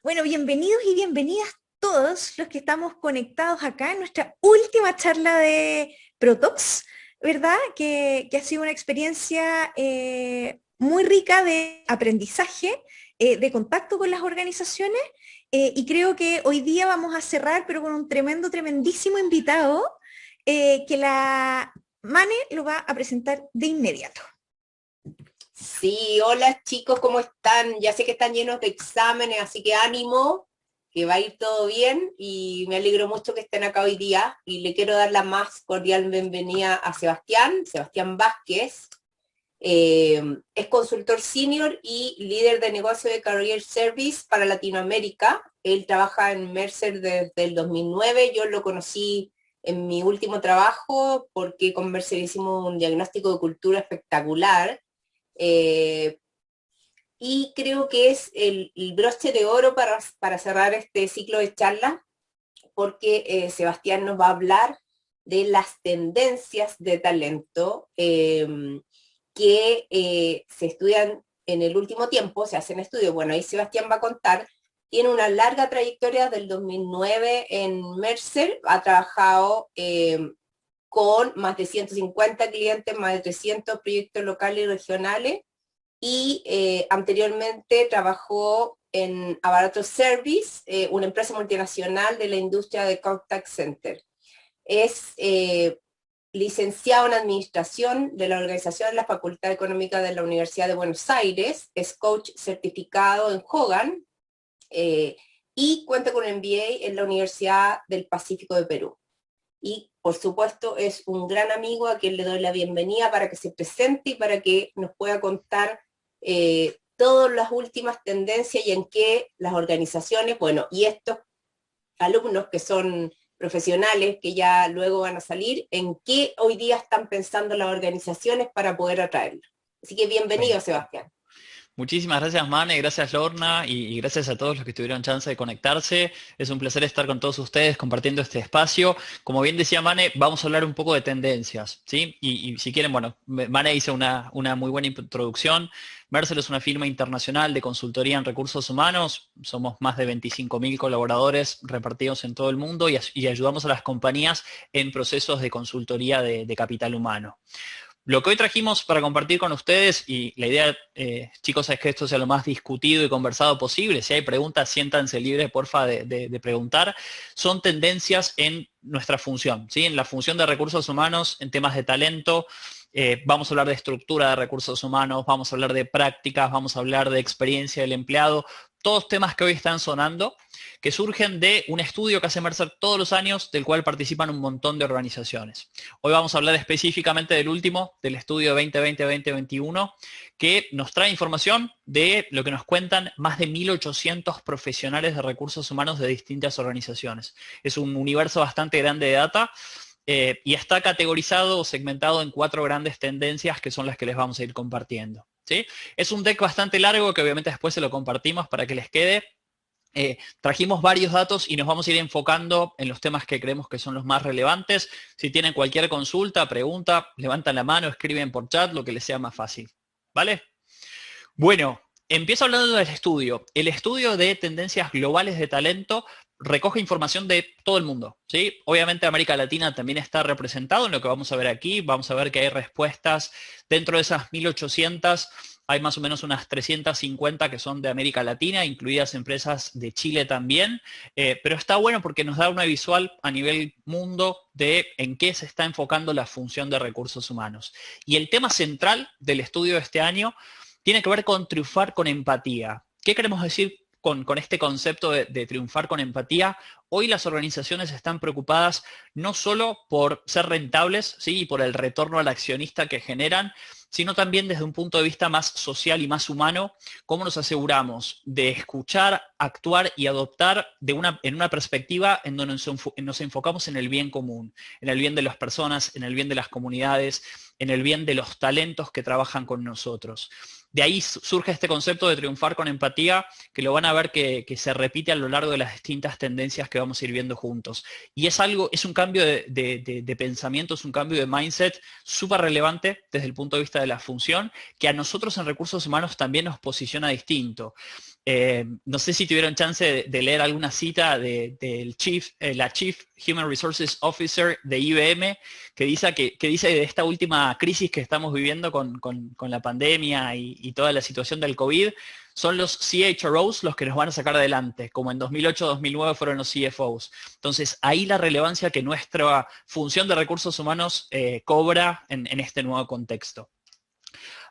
Bueno, bienvenidos y bienvenidas todos los que estamos conectados acá en nuestra última charla de Protox, ¿verdad? Que ha sido una experiencia muy rica de aprendizaje, de contacto con las organizaciones, y creo que hoy día vamos a cerrar, pero con un tremendísimo invitado, que la Mane lo va a presentar de inmediato. Sí, hola chicos, ¿cómo están? Ya sé que están llenos de exámenes, así que ánimo, que va a ir todo bien y me alegro mucho que estén acá hoy día y le quiero dar la más cordial bienvenida a Sebastián Vázquez. Es consultor senior y líder de negocio de Career Service para Latinoamérica. Él trabaja en Mercer desde el 2009. Yo lo conocí en mi último trabajo porque con Mercer hicimos un diagnóstico de cultura espectacular. Eh, y creo que es el broche de oro para cerrar este ciclo de charlas, porque Sebastián nos va a hablar de las tendencias de talento que se estudian en el último tiempo, se hacen estudios. Bueno, ahí Sebastián va a contar. Tiene una larga trayectoria del 2009 en Mercer, ha trabajado con más de 150 clientes, más de 300 proyectos locales y regionales, y anteriormente trabajó en Avarato Service, una empresa multinacional de la industria de contact center. Es licenciado en Administración de la Organización de la Facultad Económica de la Universidad de Buenos Aires, es coach certificado en Hogan, eh, y cuenta con un MBA en la Universidad del Pacífico de Perú. Y por supuesto es un gran amigo a quien le doy la bienvenida para que se presente y para que nos pueda contar todas las últimas tendencias y en qué las organizaciones, bueno, y estos alumnos que son profesionales que ya luego van a salir, en qué hoy día están pensando las organizaciones para poder atraerlos. Así que bienvenido, Bueno, Sebastián. muchísimas gracias, Mane, gracias, Lorna, y gracias a todos los que tuvieron chance de conectarse. Es un placer estar con todos ustedes compartiendo este espacio. Como bien decía Mane, vamos a hablar un poco de tendencias, ¿sí? Y si quieren, bueno, Mane hizo una muy buena introducción. Mercer es una firma internacional de consultoría en recursos humanos. Somos más de 25.000 colaboradores repartidos en todo el mundo y ayudamos a las compañías en procesos de consultoría de capital humano. Lo que hoy trajimos para compartir con ustedes, y la idea, chicos, es que esto sea lo más discutido y conversado posible. Si hay preguntas, siéntanse libres, porfa, de preguntar. Son tendencias en nuestra función, ¿sí? En la función de recursos humanos, en temas de talento. Vamos a hablar de estructura de recursos humanos, vamos a hablar de prácticas, vamos a hablar de experiencia del empleado. Todos temas que hoy están sonando, que surgen de un estudio que hace Mercer todos los años, del cual participan un montón de organizaciones. Hoy vamos a hablar específicamente del último, del estudio 2020-2021, que nos trae información de lo que nos cuentan más de 1.800 profesionales de recursos humanos de distintas organizaciones. Es un universo bastante grande de data, y está categorizado o segmentado en 4 grandes tendencias que son las que les vamos a ir compartiendo, ¿sí? Es un deck bastante largo que obviamente después se lo compartimos para que les quede. Trajimos varios datos y nos vamos a ir enfocando en los temas que creemos que son los más relevantes. Si tienen cualquier consulta, pregunta, levantan la mano, escriben por chat, lo que les sea más fácil. ¿Vale? Bueno, empiezo hablando del estudio. El estudio de tendencias globales de talento recoge información de todo el mundo, ¿sí? Obviamente América Latina también está representado en lo que vamos a ver aquí. Vamos a ver que hay respuestas. Dentro de esas 1.800 hay más o menos unas 350 que son de América Latina, incluidas empresas de Chile también. Pero está bueno porque nos da una visual a nivel mundo de en qué se está enfocando la función de recursos humanos. Y el tema central del estudio de este año tiene que ver con triunfar con empatía. ¿Qué queremos decir con este concepto de triunfar con empatía? Hoy las organizaciones están preocupadas no solo por ser rentables, ¿sí? Y por el retorno al accionista que generan, sino también desde un punto de vista más social y más humano, cómo nos aseguramos de escuchar, actuar y adoptar en una perspectiva en donde nos enfocamos en el bien común, en el bien de las personas, en el bien de las comunidades, en el bien de los talentos que trabajan con nosotros. De ahí surge este concepto de triunfar con empatía, que lo van a ver que se repite a lo largo de las distintas tendencias que vamos a ir viendo juntos. Y es un cambio de pensamiento, es un cambio de mindset súper relevante desde el punto de vista de la función, que a nosotros en recursos humanos también nos posiciona distinto. No sé si tuvieron chance de leer alguna cita la Chief Human Resources Officer de IBM, que dice de esta última crisis que estamos viviendo con la pandemia y toda la situación del COVID, son los CHROs los que nos van a sacar adelante, como en 2008-2009 fueron los CFOs. Entonces, ahí la relevancia que nuestra función de recursos humanos cobra en este nuevo contexto.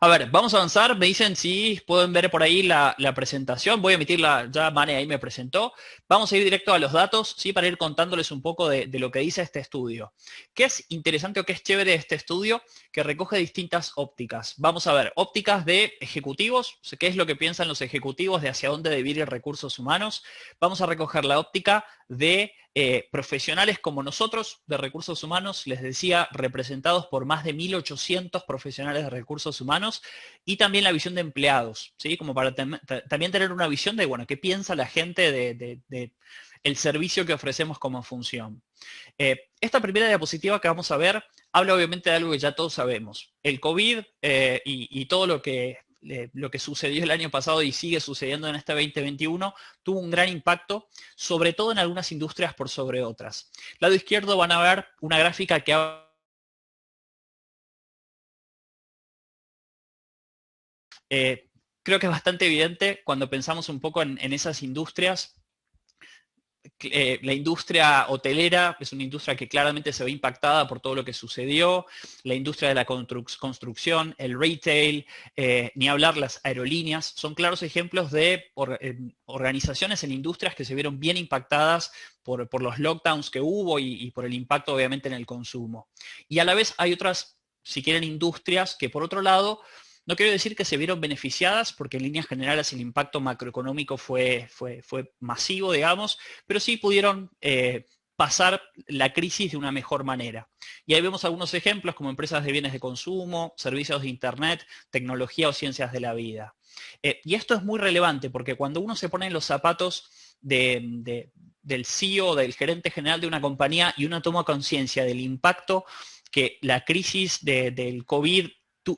A ver, vamos a avanzar. Me dicen si pueden ver por ahí la presentación. Voy a emitirla, ya Mane ahí me presentó. Vamos a ir directo a los datos, ¿sí? Para ir contándoles un poco de lo que dice este estudio. ¿Qué es interesante o qué es chévere de este estudio? Que recoge distintas ópticas. Vamos a ver, ópticas de ejecutivos, qué es lo que piensan los ejecutivos de hacia dónde debe ir recursos humanos. Vamos a recoger la óptica de profesionales como nosotros de recursos humanos, les decía, representados por más de 1.800 profesionales de recursos humanos, y también la visión de empleados, ¿sí? Como para también tener una visión de, bueno, qué piensa la gente de el servicio que ofrecemos como función. Esta primera diapositiva que vamos a ver habla obviamente de algo que ya todos sabemos. El COVID y todo lo que sucedió el año pasado y sigue sucediendo en este 2021, tuvo un gran impacto, sobre todo en algunas industrias por sobre otras. Lado izquierdo van a ver una gráfica que creo que es bastante evidente cuando pensamos un poco en esas industrias. La industria hotelera es una industria que claramente se ve impactada por todo lo que sucedió, la industria de la construcción, el retail, ni hablar las aerolíneas, son claros ejemplos de organizaciones en industrias que se vieron bien impactadas por los lockdowns que hubo y por el impacto obviamente en el consumo. Y a la vez hay otras, si quieren, industrias que por otro lado, no quiero decir que se vieron beneficiadas, porque en líneas generales el impacto macroeconómico fue masivo, digamos, pero sí pudieron pasar la crisis de una mejor manera. Y ahí vemos algunos ejemplos como empresas de bienes de consumo, servicios de Internet, tecnología o ciencias de la vida. Y esto es muy relevante porque cuando uno se pone en los zapatos del CEO, del gerente general de una compañía y uno toma conciencia del impacto que la crisis del COVID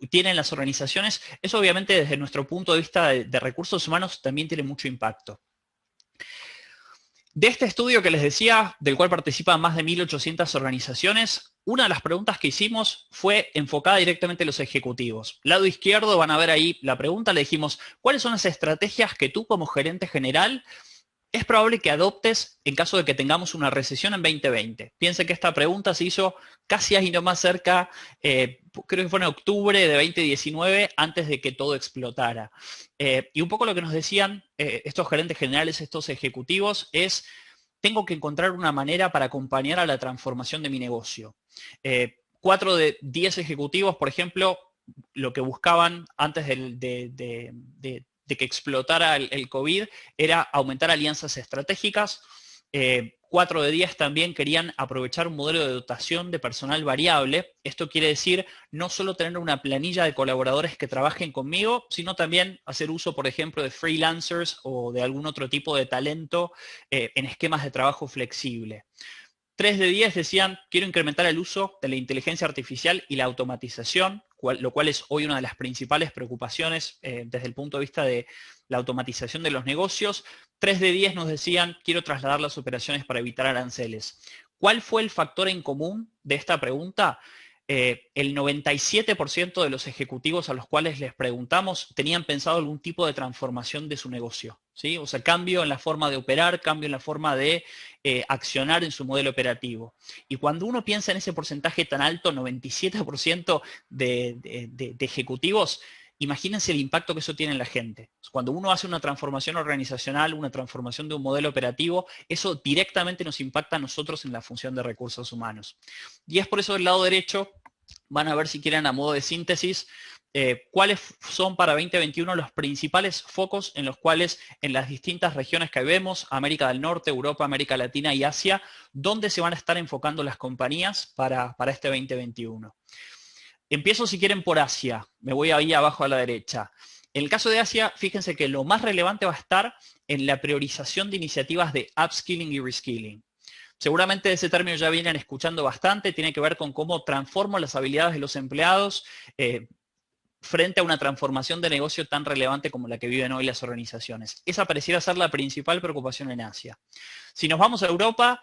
tienen las organizaciones, eso obviamente desde nuestro punto de vista de recursos humanos también tiene mucho impacto. De este estudio que les decía, del cual participan más de 1.800 organizaciones, una de las preguntas que hicimos fue enfocada directamente a los ejecutivos. Lado izquierdo van a ver ahí la pregunta, le dijimos, ¿cuáles son las estrategias que tú como gerente general es probable que adoptes en caso de que tengamos una recesión en 2020? Piensen que esta pregunta se hizo casi ahí nomás cerca, creo que fue en octubre de 2019, antes de que todo explotara. Y un poco lo que nos decían estos gerentes generales, estos ejecutivos, es: tengo que encontrar una manera para acompañar a la transformación de mi negocio. 4 de 10 ejecutivos, por ejemplo, lo que buscaban antes de que explotara el COVID era aumentar alianzas estratégicas. 4 de 10 también querían aprovechar un modelo de dotación de personal variable. Esto quiere decir no solo tener una planilla de colaboradores que trabajen conmigo, sino también hacer uso, por ejemplo, de freelancers o de algún otro tipo de talento en esquemas de trabajo flexible. 3 de 10 decían, quiero incrementar el uso de la inteligencia artificial y la automatización, lo cual es hoy una de las principales preocupaciones desde el punto de vista de la automatización de los negocios. 3 de 10 nos decían, quiero trasladar las operaciones para evitar aranceles. ¿Cuál fue el factor en común de esta pregunta? El 97% de los ejecutivos a los cuales les preguntamos tenían pensado algún tipo de transformación de su negocio, ¿sí? O sea, cambio en la forma de operar, cambio en la forma de accionar en su modelo operativo. Y cuando uno piensa en ese porcentaje tan alto, 97% de ejecutivos, imagínense el impacto que eso tiene en la gente. Cuando uno hace una transformación organizacional, una transformación de un modelo operativo, eso directamente nos impacta a nosotros en la función de recursos humanos. Y es por eso del lado derecho, van a ver si quieren a modo de síntesis, cuáles son para 2021 los principales focos en los cuales en las distintas regiones que vemos, América del Norte, Europa, América Latina y Asia, dónde se van a estar enfocando las compañías para este 2021. Empiezo, si quieren, por Asia. Me voy ahí abajo a la derecha. En el caso de Asia, fíjense que lo más relevante va a estar en la priorización de iniciativas de upskilling y reskilling. Seguramente ese término ya vienen escuchando bastante, tiene que ver con cómo transformo las habilidades de los empleados. frente a una transformación de negocio tan relevante como la que viven hoy las organizaciones. Esa pareciera ser la principal preocupación en Asia. Si nos vamos a Europa,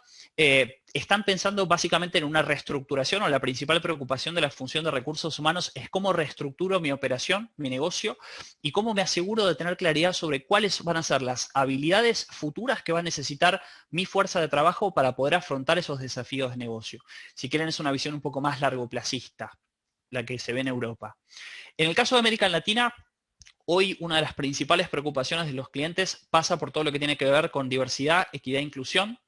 están pensando básicamente en una reestructuración, o la principal preocupación de la función de recursos humanos es cómo reestructuro mi operación, mi negocio, y cómo me aseguro de tener claridad sobre cuáles van a ser las habilidades futuras que va a necesitar mi fuerza de trabajo para poder afrontar esos desafíos de negocio. Si quieren, es una visión un poco más largoplacista, la que se ve en Europa. En el caso de América Latina, hoy una de las principales preocupaciones de los clientes pasa por todo lo que tiene que ver con diversidad, equidad e inclusión.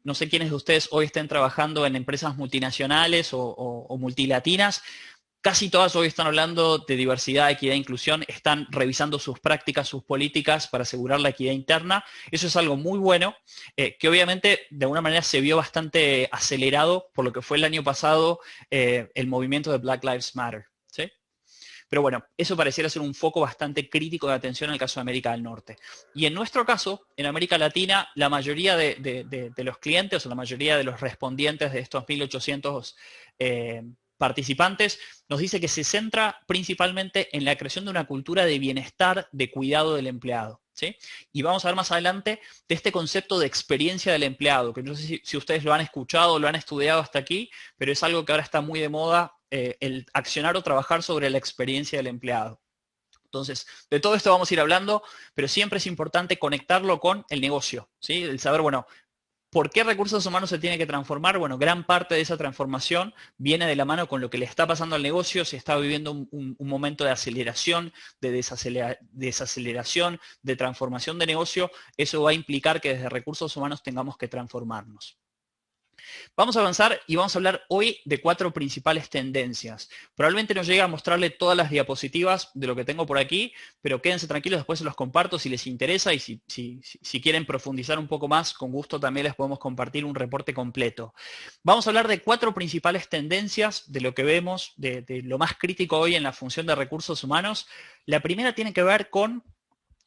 No sé quiénes de ustedes hoy estén trabajando en empresas multinacionales o multilatinas. Casi todas hoy están hablando de diversidad, equidad e inclusión, están revisando sus prácticas, sus políticas para asegurar la equidad interna. Eso es algo muy bueno, que obviamente de alguna manera se vio bastante acelerado por lo que fue el año pasado el movimiento de Black Lives Matter, ¿sí? Pero bueno, eso pareciera ser un foco bastante crítico de atención en el caso de América del Norte. Y en nuestro caso, en América Latina, la mayoría de los clientes o la mayoría de los respondientes de estos 1.800 participantes nos dice que se centra principalmente en la creación de una cultura de bienestar, de cuidado del empleado, ¿sí? Y vamos a ver más adelante de este concepto de experiencia del empleado, que no sé si ustedes lo han escuchado o lo han estudiado hasta aquí, pero es algo que ahora está muy de moda, el accionar o trabajar sobre la experiencia del empleado. Entonces, de todo esto vamos a ir hablando, pero siempre es importante conectarlo con el negocio, ¿sí? El saber, bueno, ¿por qué recursos humanos se tiene que transformar? Bueno, gran parte de esa transformación viene de la mano con lo que le está pasando al negocio, si está viviendo un momento de aceleración, de desaceleración, de transformación de negocio, eso va a implicar que desde recursos humanos tengamos que transformarnos. Vamos a avanzar y vamos a hablar hoy de 4 principales tendencias. Probablemente no llegue a mostrarle todas las diapositivas de lo que tengo por aquí, pero quédense tranquilos, después se los comparto si les interesa y si quieren profundizar un poco más, con gusto también les podemos compartir un reporte completo. Vamos a hablar de 4 principales tendencias de lo que vemos, de lo más crítico hoy en la función de recursos humanos. La primera tiene que ver con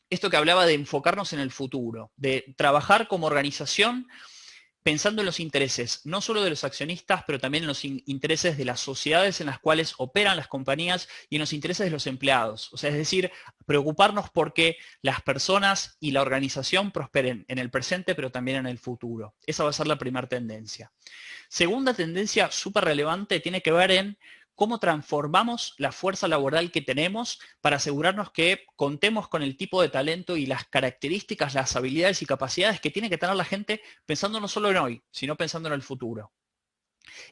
esto que hablaba de enfocarnos en el futuro, de trabajar como organización pensando en los intereses, no solo de los accionistas, pero también en los intereses de las sociedades en las cuales operan las compañías y en los intereses de los empleados. O sea, es decir, preocuparnos porque las personas y la organización prosperen en el presente, pero también en el futuro. Esa va a ser la primera tendencia. Segunda tendencia súper relevante tiene que ver en cómo transformamos la fuerza laboral que tenemos para asegurarnos que contemos con el tipo de talento y las características, las habilidades y capacidades que tiene que tener la gente pensando no solo en hoy, sino pensando en el futuro.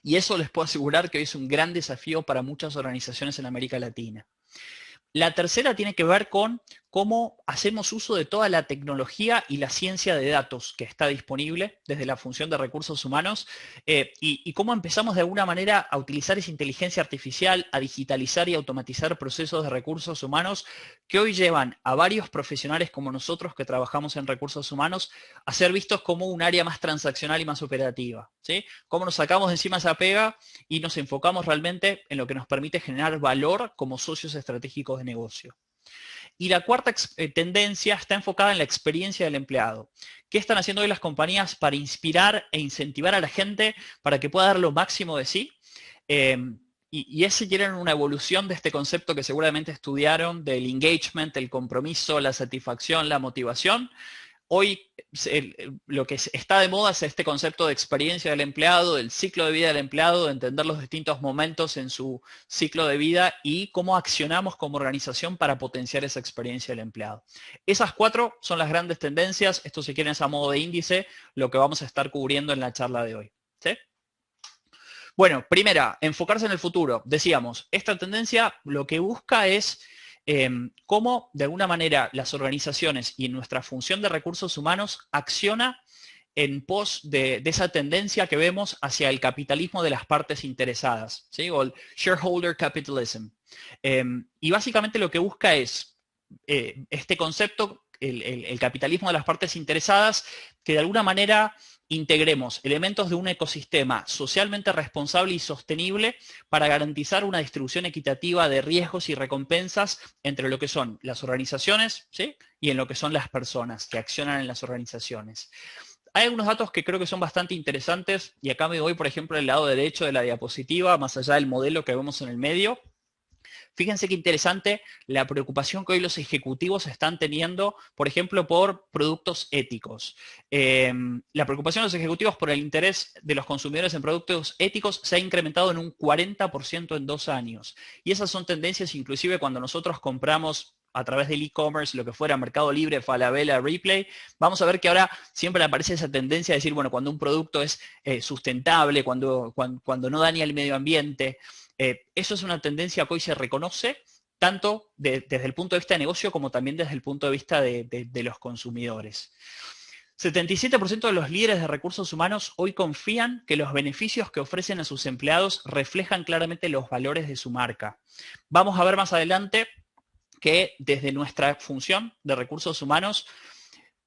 Y eso les puedo asegurar que hoy es un gran desafío para muchas organizaciones en América Latina. La tercera tiene que ver con cómo hacemos uso de toda la tecnología y la ciencia de datos que está disponible desde la función de recursos humanos y cómo empezamos de alguna manera a utilizar esa inteligencia artificial, a digitalizar y automatizar procesos de recursos humanos que hoy llevan a varios profesionales como nosotros que trabajamos en recursos humanos a ser vistos como un área más transaccional y más operativa, ¿sí? Cómo nos sacamos de encima esa pega y nos enfocamos realmente en lo que nos permite generar valor como socios estratégicos de negocio. Y la cuarta tendencia está enfocada en la experiencia del empleado. ¿Qué están haciendo hoy las compañías para inspirar e incentivar a la gente para que pueda dar lo máximo de sí? Y es si quieren una evolución de este concepto que seguramente estudiaron del engagement, el compromiso, la satisfacción, la motivación. Hoy lo que está de moda es este concepto de experiencia del empleado, del ciclo de vida del empleado, de entender los distintos momentos en su ciclo de vida y cómo accionamos como organización para potenciar esa experiencia del empleado. Esas 4 son las grandes tendencias. Esto, si quieren, es a modo de índice lo que vamos a estar cubriendo en la charla de hoy, ¿sí? Bueno, primera, enfocarse en el futuro. Decíamos, esta tendencia lo que busca es cómo de alguna manera las organizaciones y nuestra función de recursos humanos acciona en pos de esa tendencia que vemos hacia el capitalismo de las partes interesadas, ¿sí? O el shareholder capitalism. Y básicamente lo que busca es este concepto, el capitalismo de las partes interesadas, que de alguna manera integremos elementos de un ecosistema socialmente responsable y sostenible para garantizar una distribución equitativa de riesgos y recompensas entre lo que son las organizaciones, ¿sí? Y en lo que son las personas que accionan en las organizaciones. Hay algunos datos que creo que son bastante interesantes y acá me voy, por ejemplo, al lado derecho de la diapositiva, más allá del modelo que vemos en el medio. Fíjense qué interesante la preocupación que hoy los ejecutivos están teniendo, por ejemplo, por productos éticos. La preocupación de los ejecutivos por el interés de los consumidores en productos éticos se ha incrementado en un 40% en 2 años. Y esas son tendencias inclusive cuando nosotros compramos a través del e-commerce, lo que fuera Mercado Libre, Falabella, Replay, vamos a ver que ahora siempre aparece esa tendencia de decir, bueno, cuando un producto es sustentable, cuando no daña el medio ambiente, eso es una tendencia que hoy se reconoce, tanto desde el punto de vista de negocio como también desde el punto de vista de los consumidores. 77% de los líderes de recursos humanos hoy confían que los beneficios que ofrecen a sus empleados reflejan claramente los valores de su marca. Vamos a ver más adelante que desde nuestra función de recursos humanos,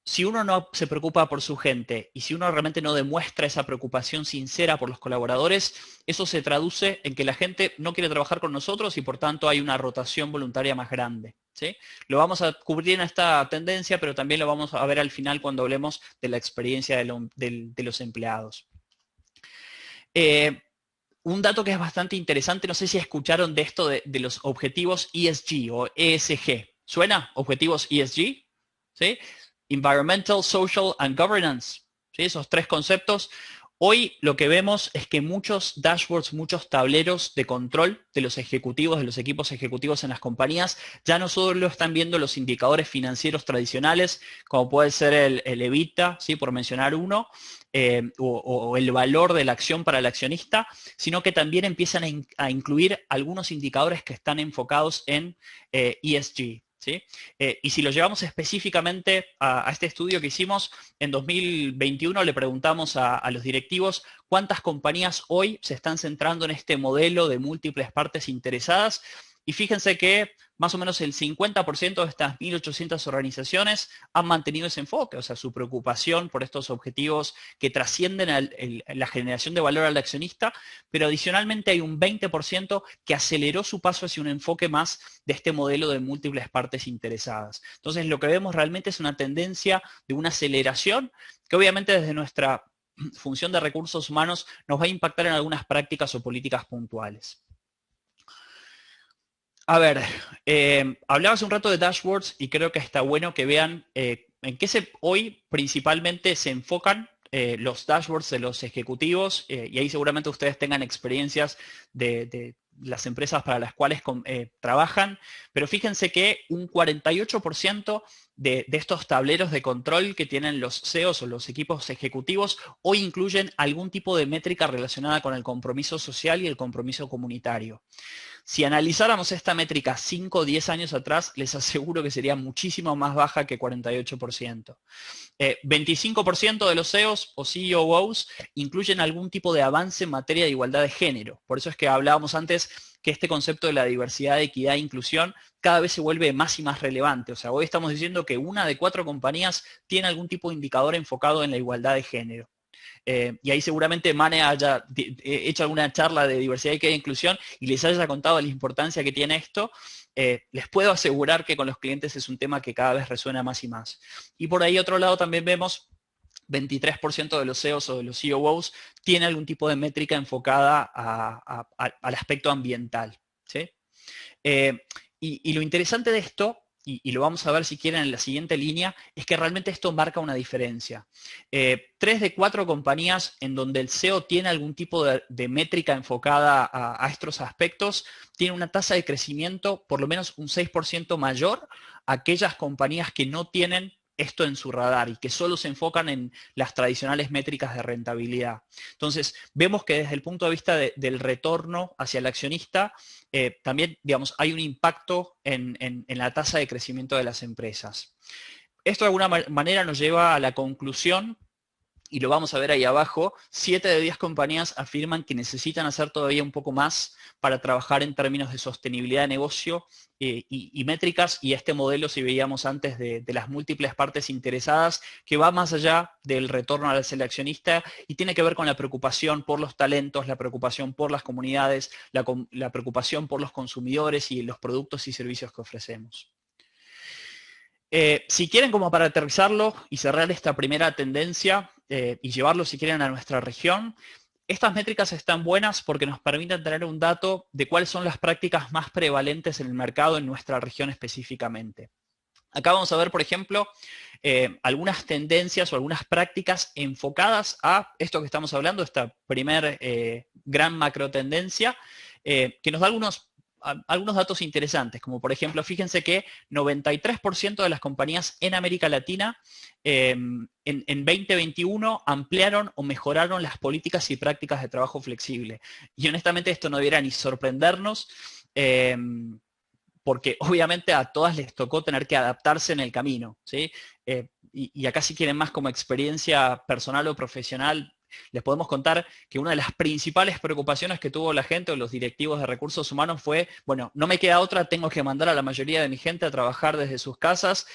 si uno no se preocupa por su gente y si uno realmente no demuestra esa preocupación sincera por los colaboradores, eso se traduce en que la gente no quiere trabajar con nosotros y por tanto hay una rotación voluntaria más grande, ¿sí? Lo vamos a cubrir en esta tendencia, pero también lo vamos a ver al final cuando hablemos de la experiencia de los empleados. Un dato que es bastante interesante, no sé si escucharon de esto de los objetivos ESG o ESG. ¿Suena? Objetivos ESG, ¿sí? Environmental, Social and Governance, ¿sí? Esos 3 conceptos. Hoy lo que vemos es que muchos dashboards, muchos tableros de control de los ejecutivos, de los equipos ejecutivos en las compañías, ya no solo están viendo los indicadores financieros tradicionales, como puede ser el EBITDA, ¿sí? Por mencionar uno, o el valor de la acción para el accionista, sino que también empiezan a incluir algunos indicadores que están enfocados en ESG. ¿Sí? Y si lo llevamos específicamente a este estudio que hicimos, en 2021 le preguntamos a los directivos cuántas compañías hoy se están centrando en este modelo de múltiples partes interesadas. Y fíjense que más o menos el 50% de estas 1.800 organizaciones han mantenido ese enfoque, o sea, su preocupación por estos objetivos que trascienden la generación de valor al accionista, pero adicionalmente hay un 20% que aceleró su paso hacia un enfoque más de este modelo de múltiples partes interesadas. Entonces, lo que vemos realmente es una tendencia de una aceleración que obviamente desde nuestra función de recursos humanos nos va a impactar en algunas prácticas o políticas puntuales. A ver, hablaba hace un rato de dashboards y creo que está bueno que vean en qué hoy principalmente se enfocan los dashboards de los ejecutivos y ahí seguramente ustedes tengan experiencias de las empresas para las cuales trabajan, pero fíjense que un 48% de estos tableros de control que tienen los CEOs o los equipos ejecutivos hoy incluyen algún tipo de métrica relacionada con el compromiso social y el compromiso comunitario. Si analizáramos esta métrica 5 o 10 años atrás, les aseguro que sería muchísimo más baja que 48%. 25% de los CEOs o CEOs incluyen algún tipo de avance en materia de igualdad de género. Por eso es que hablábamos antes que este concepto de la diversidad, equidad e inclusión cada vez se vuelve más y más relevante. O sea, hoy estamos diciendo que 1 de 4 compañías tiene algún tipo de indicador enfocado en la igualdad de género. Y ahí seguramente Mane haya hecho alguna charla de diversidad, equidad e inclusión y les haya contado la importancia que tiene esto. Les puedo asegurar que con los clientes es un tema que cada vez resuena más y más. Y por ahí otro lado también vemos 23% de los CEOs o de los COOs tiene algún tipo de métrica enfocada al aspecto ambiental, ¿sí? Y lo interesante de esto, y lo vamos a ver si quieren en la siguiente línea, es que realmente esto marca una diferencia. 3 de 4 compañías en donde el CEO tiene algún tipo de métrica enfocada a estos aspectos, tiene una tasa de crecimiento por lo menos un 6% mayor a aquellas compañías que no tienen esto en su radar y que solo se enfocan en las tradicionales métricas de rentabilidad. Entonces, vemos que desde el punto de vista del retorno hacia el accionista, también, digamos, hay un impacto en la tasa de crecimiento de las empresas. Esto de alguna manera nos lleva a la conclusión, y lo vamos a ver ahí abajo, 7 de 10 compañías afirman que necesitan hacer todavía un poco más para trabajar en términos de sostenibilidad de negocio y métricas, y este modelo, si veíamos antes, de las múltiples partes interesadas, que va más allá del retorno al accionista y tiene que ver con la preocupación por los talentos, la preocupación por las comunidades, la preocupación por los consumidores y los productos y servicios que ofrecemos. Si quieren, como para aterrizarlo y cerrar esta primera tendencia y llevarlo, si quieren, a nuestra región, Estas métricas están buenas porque nos permiten tener un dato de cuáles son las prácticas más prevalentes en el mercado en nuestra región específicamente. Acá vamos a ver, por ejemplo, algunas tendencias o algunas prácticas enfocadas a esto que estamos hablando, esta primer gran macro tendencia, que nos da algunos datos interesantes, como por ejemplo, fíjense que 93% de las compañías en América Latina en 2021 ampliaron o mejoraron las políticas y prácticas de trabajo flexible. Y honestamente esto no debiera ni sorprendernos, porque obviamente a todas les tocó tener que adaptarse en el camino, ¿sí? Y acá si quieren más como experiencia personal o profesional, les podemos contar que una de las principales preocupaciones que tuvo la gente o los directivos de recursos humanos fue, bueno, no me queda otra, tengo que mandar a la mayoría de mi gente a trabajar desde sus casas.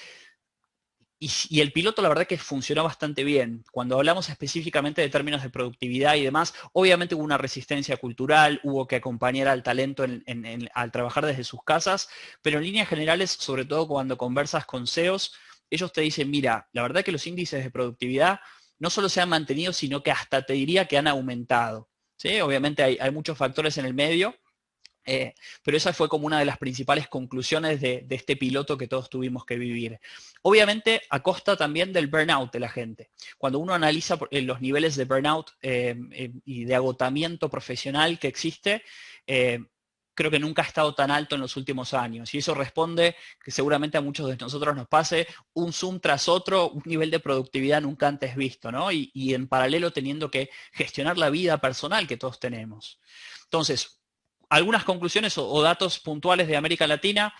Y el piloto la verdad que funcionó bastante bien. Cuando hablamos específicamente de términos de productividad y demás, obviamente hubo una resistencia cultural, hubo que acompañar al talento al trabajar desde sus casas, pero en líneas generales, sobre todo cuando conversas con CEOs, ellos te dicen, mira, la verdad que los índices de productividad no solo se han mantenido, sino que hasta te diría que han aumentado. ¿Sí? Obviamente hay muchos factores en el medio, pero esa fue como una de las principales conclusiones de este piloto que todos tuvimos que vivir. Obviamente a costa también del burnout de la gente. Cuando uno analiza los niveles de burnout y de agotamiento profesional que existe, creo que nunca ha estado tan alto en los últimos años. Y eso responde que seguramente a muchos de nosotros nos pase un Zoom tras otro, un nivel de productividad nunca antes visto, ¿no? Y en paralelo teniendo que gestionar la vida personal que todos tenemos. Entonces, algunas conclusiones o datos puntuales de América Latina: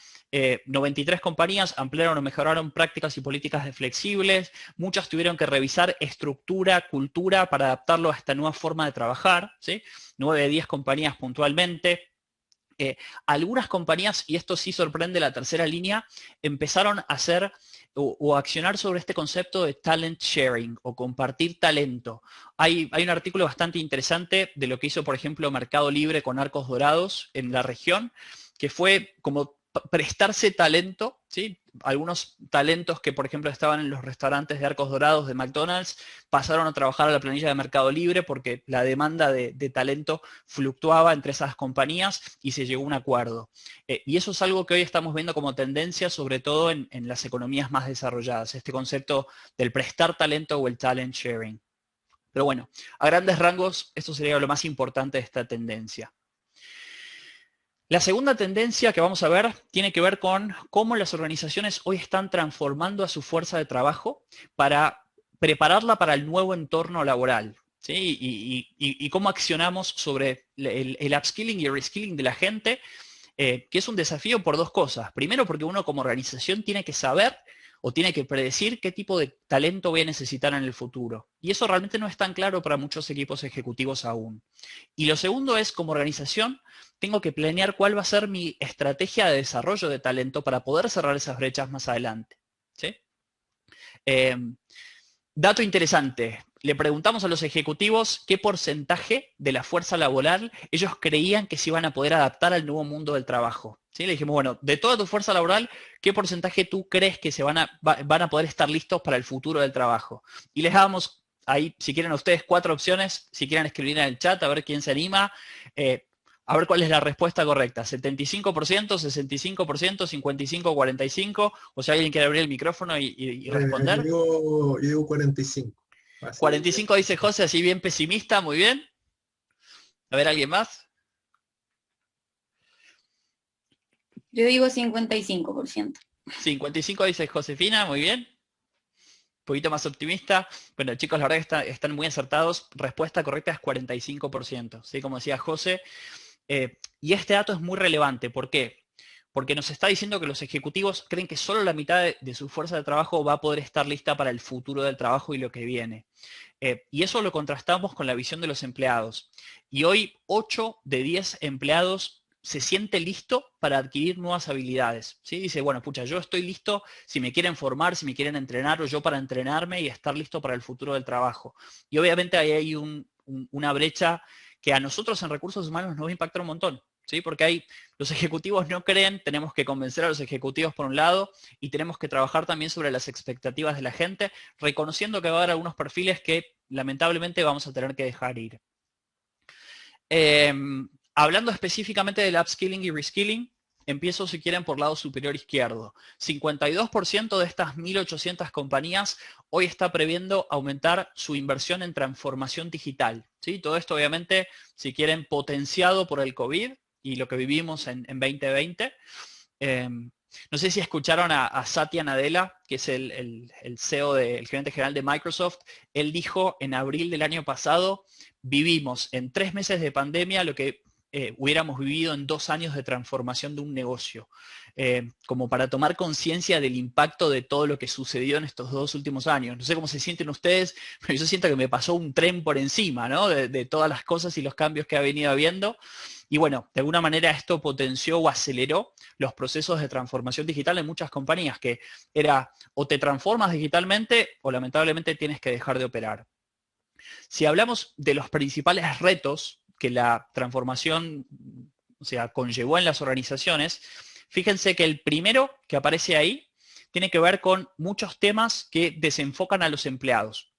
93 compañías ampliaron o mejoraron prácticas y políticas de flexibles, muchas tuvieron que revisar estructura, cultura para adaptarlo a esta nueva forma de trabajar, ¿sí? 9 de 10 compañías puntualmente. Algunas compañías, y esto sí sorprende la tercera línea, empezaron a hacer o accionar sobre este concepto de talent sharing o compartir talento. Hay un artículo bastante interesante de lo que hizo, por ejemplo, Mercado Libre con Arcos Dorados en la región, que fue como prestarse talento, ¿sí? Algunos talentos que, por ejemplo, estaban en los restaurantes de Arcos Dorados de McDonald's, pasaron a trabajar a la planilla de Mercado Libre porque la demanda de talento fluctuaba entre esas compañías y se llegó a un acuerdo. Y eso es algo que hoy estamos viendo como tendencia, sobre todo en las economías más desarrolladas, este concepto del prestar talento o el talent sharing. Pero bueno, a grandes rangos, esto sería lo más importante de esta tendencia. La segunda tendencia que vamos a ver tiene que ver con cómo las organizaciones hoy están transformando a su fuerza de trabajo para prepararla para el nuevo entorno laboral, ¿sí? Y cómo accionamos sobre el upskilling y el reskilling de la gente, que es un desafío por dos cosas. Primero, porque uno como organización tiene que saber o tiene que predecir qué tipo de talento voy a necesitar en el futuro. Y eso realmente no es tan claro para muchos equipos ejecutivos aún. Y lo segundo es, como organización, tengo que planear cuál va a ser mi estrategia de desarrollo de talento para poder cerrar esas brechas más adelante, ¿sí? Dato interesante, le preguntamos a los ejecutivos qué porcentaje de la fuerza laboral ellos creían que se iban a poder adaptar al nuevo mundo del trabajo. ¿Sí? Le dijimos, bueno, de toda tu fuerza laboral, ¿qué porcentaje tú crees que van a poder estar listos para el futuro del trabajo? Y les damos ahí, si quieren ustedes, 4 opciones, si quieren escribir en el chat, a ver quién se anima. A ver cuál es la respuesta correcta. 75%, 65%, 55%, 45%. O si alguien quiere abrir el micrófono y responder. Yo digo 45. Así 45 dice José, así bien pesimista, muy bien. A ver, ¿alguien más? Yo digo 55%. 55 dice Josefina, muy bien. Un poquito más optimista. Bueno, chicos, la verdad que están muy acertados. Respuesta correcta es 45%. ¿Sí? Como decía José. Y este dato es muy relevante. ¿Por qué? Porque nos está diciendo que los ejecutivos creen que solo la mitad de su fuerza de trabajo va a poder estar lista para el futuro del trabajo y lo que viene. Y eso lo contrastamos con la visión de los empleados. Y hoy 8 de 10 empleados se siente listo para adquirir nuevas habilidades. ¿Sí? Dice, bueno, pucha, yo estoy listo si me quieren formar, si me quieren entrenar, o yo para entrenarme y estar listo para el futuro del trabajo. Y obviamente ahí hay una brecha que a nosotros en recursos humanos nos va a impactar un montón. ¿Sí? Porque los ejecutivos no creen, tenemos que convencer a los ejecutivos por un lado y tenemos que trabajar también sobre las expectativas de la gente, reconociendo que va a haber algunos perfiles que lamentablemente vamos a tener que dejar ir. Hablando específicamente del upskilling y reskilling, empiezo, si quieren, por lado superior izquierdo. 52% de estas 1.800 compañías hoy está previendo aumentar su inversión en transformación digital, ¿sí? Todo esto, obviamente, si quieren, potenciado por el COVID y lo que vivimos en 2020. No sé si escucharon a Satya Nadella, que es el CEO, el gerente general de Microsoft. Él dijo en abril del año pasado, vivimos en 3 meses de pandemia lo que hubiéramos vivido en 2 años de transformación de un negocio, como para tomar conciencia del impacto de todo lo que sucedió en estos 2 últimos años. No sé cómo se sienten ustedes, pero yo siento que me pasó un tren por encima, ¿no? De todas las cosas y los cambios que ha venido habiendo. Y bueno, de alguna manera esto potenció o aceleró los procesos de transformación digital en muchas compañías, que era o te transformas digitalmente o lamentablemente tienes que dejar de operar. Si hablamos de los principales retos que la transformación, o sea, conllevó en las organizaciones, fíjense que el primero que aparece ahí tiene que ver con muchos temas que desenfocan a los empleados.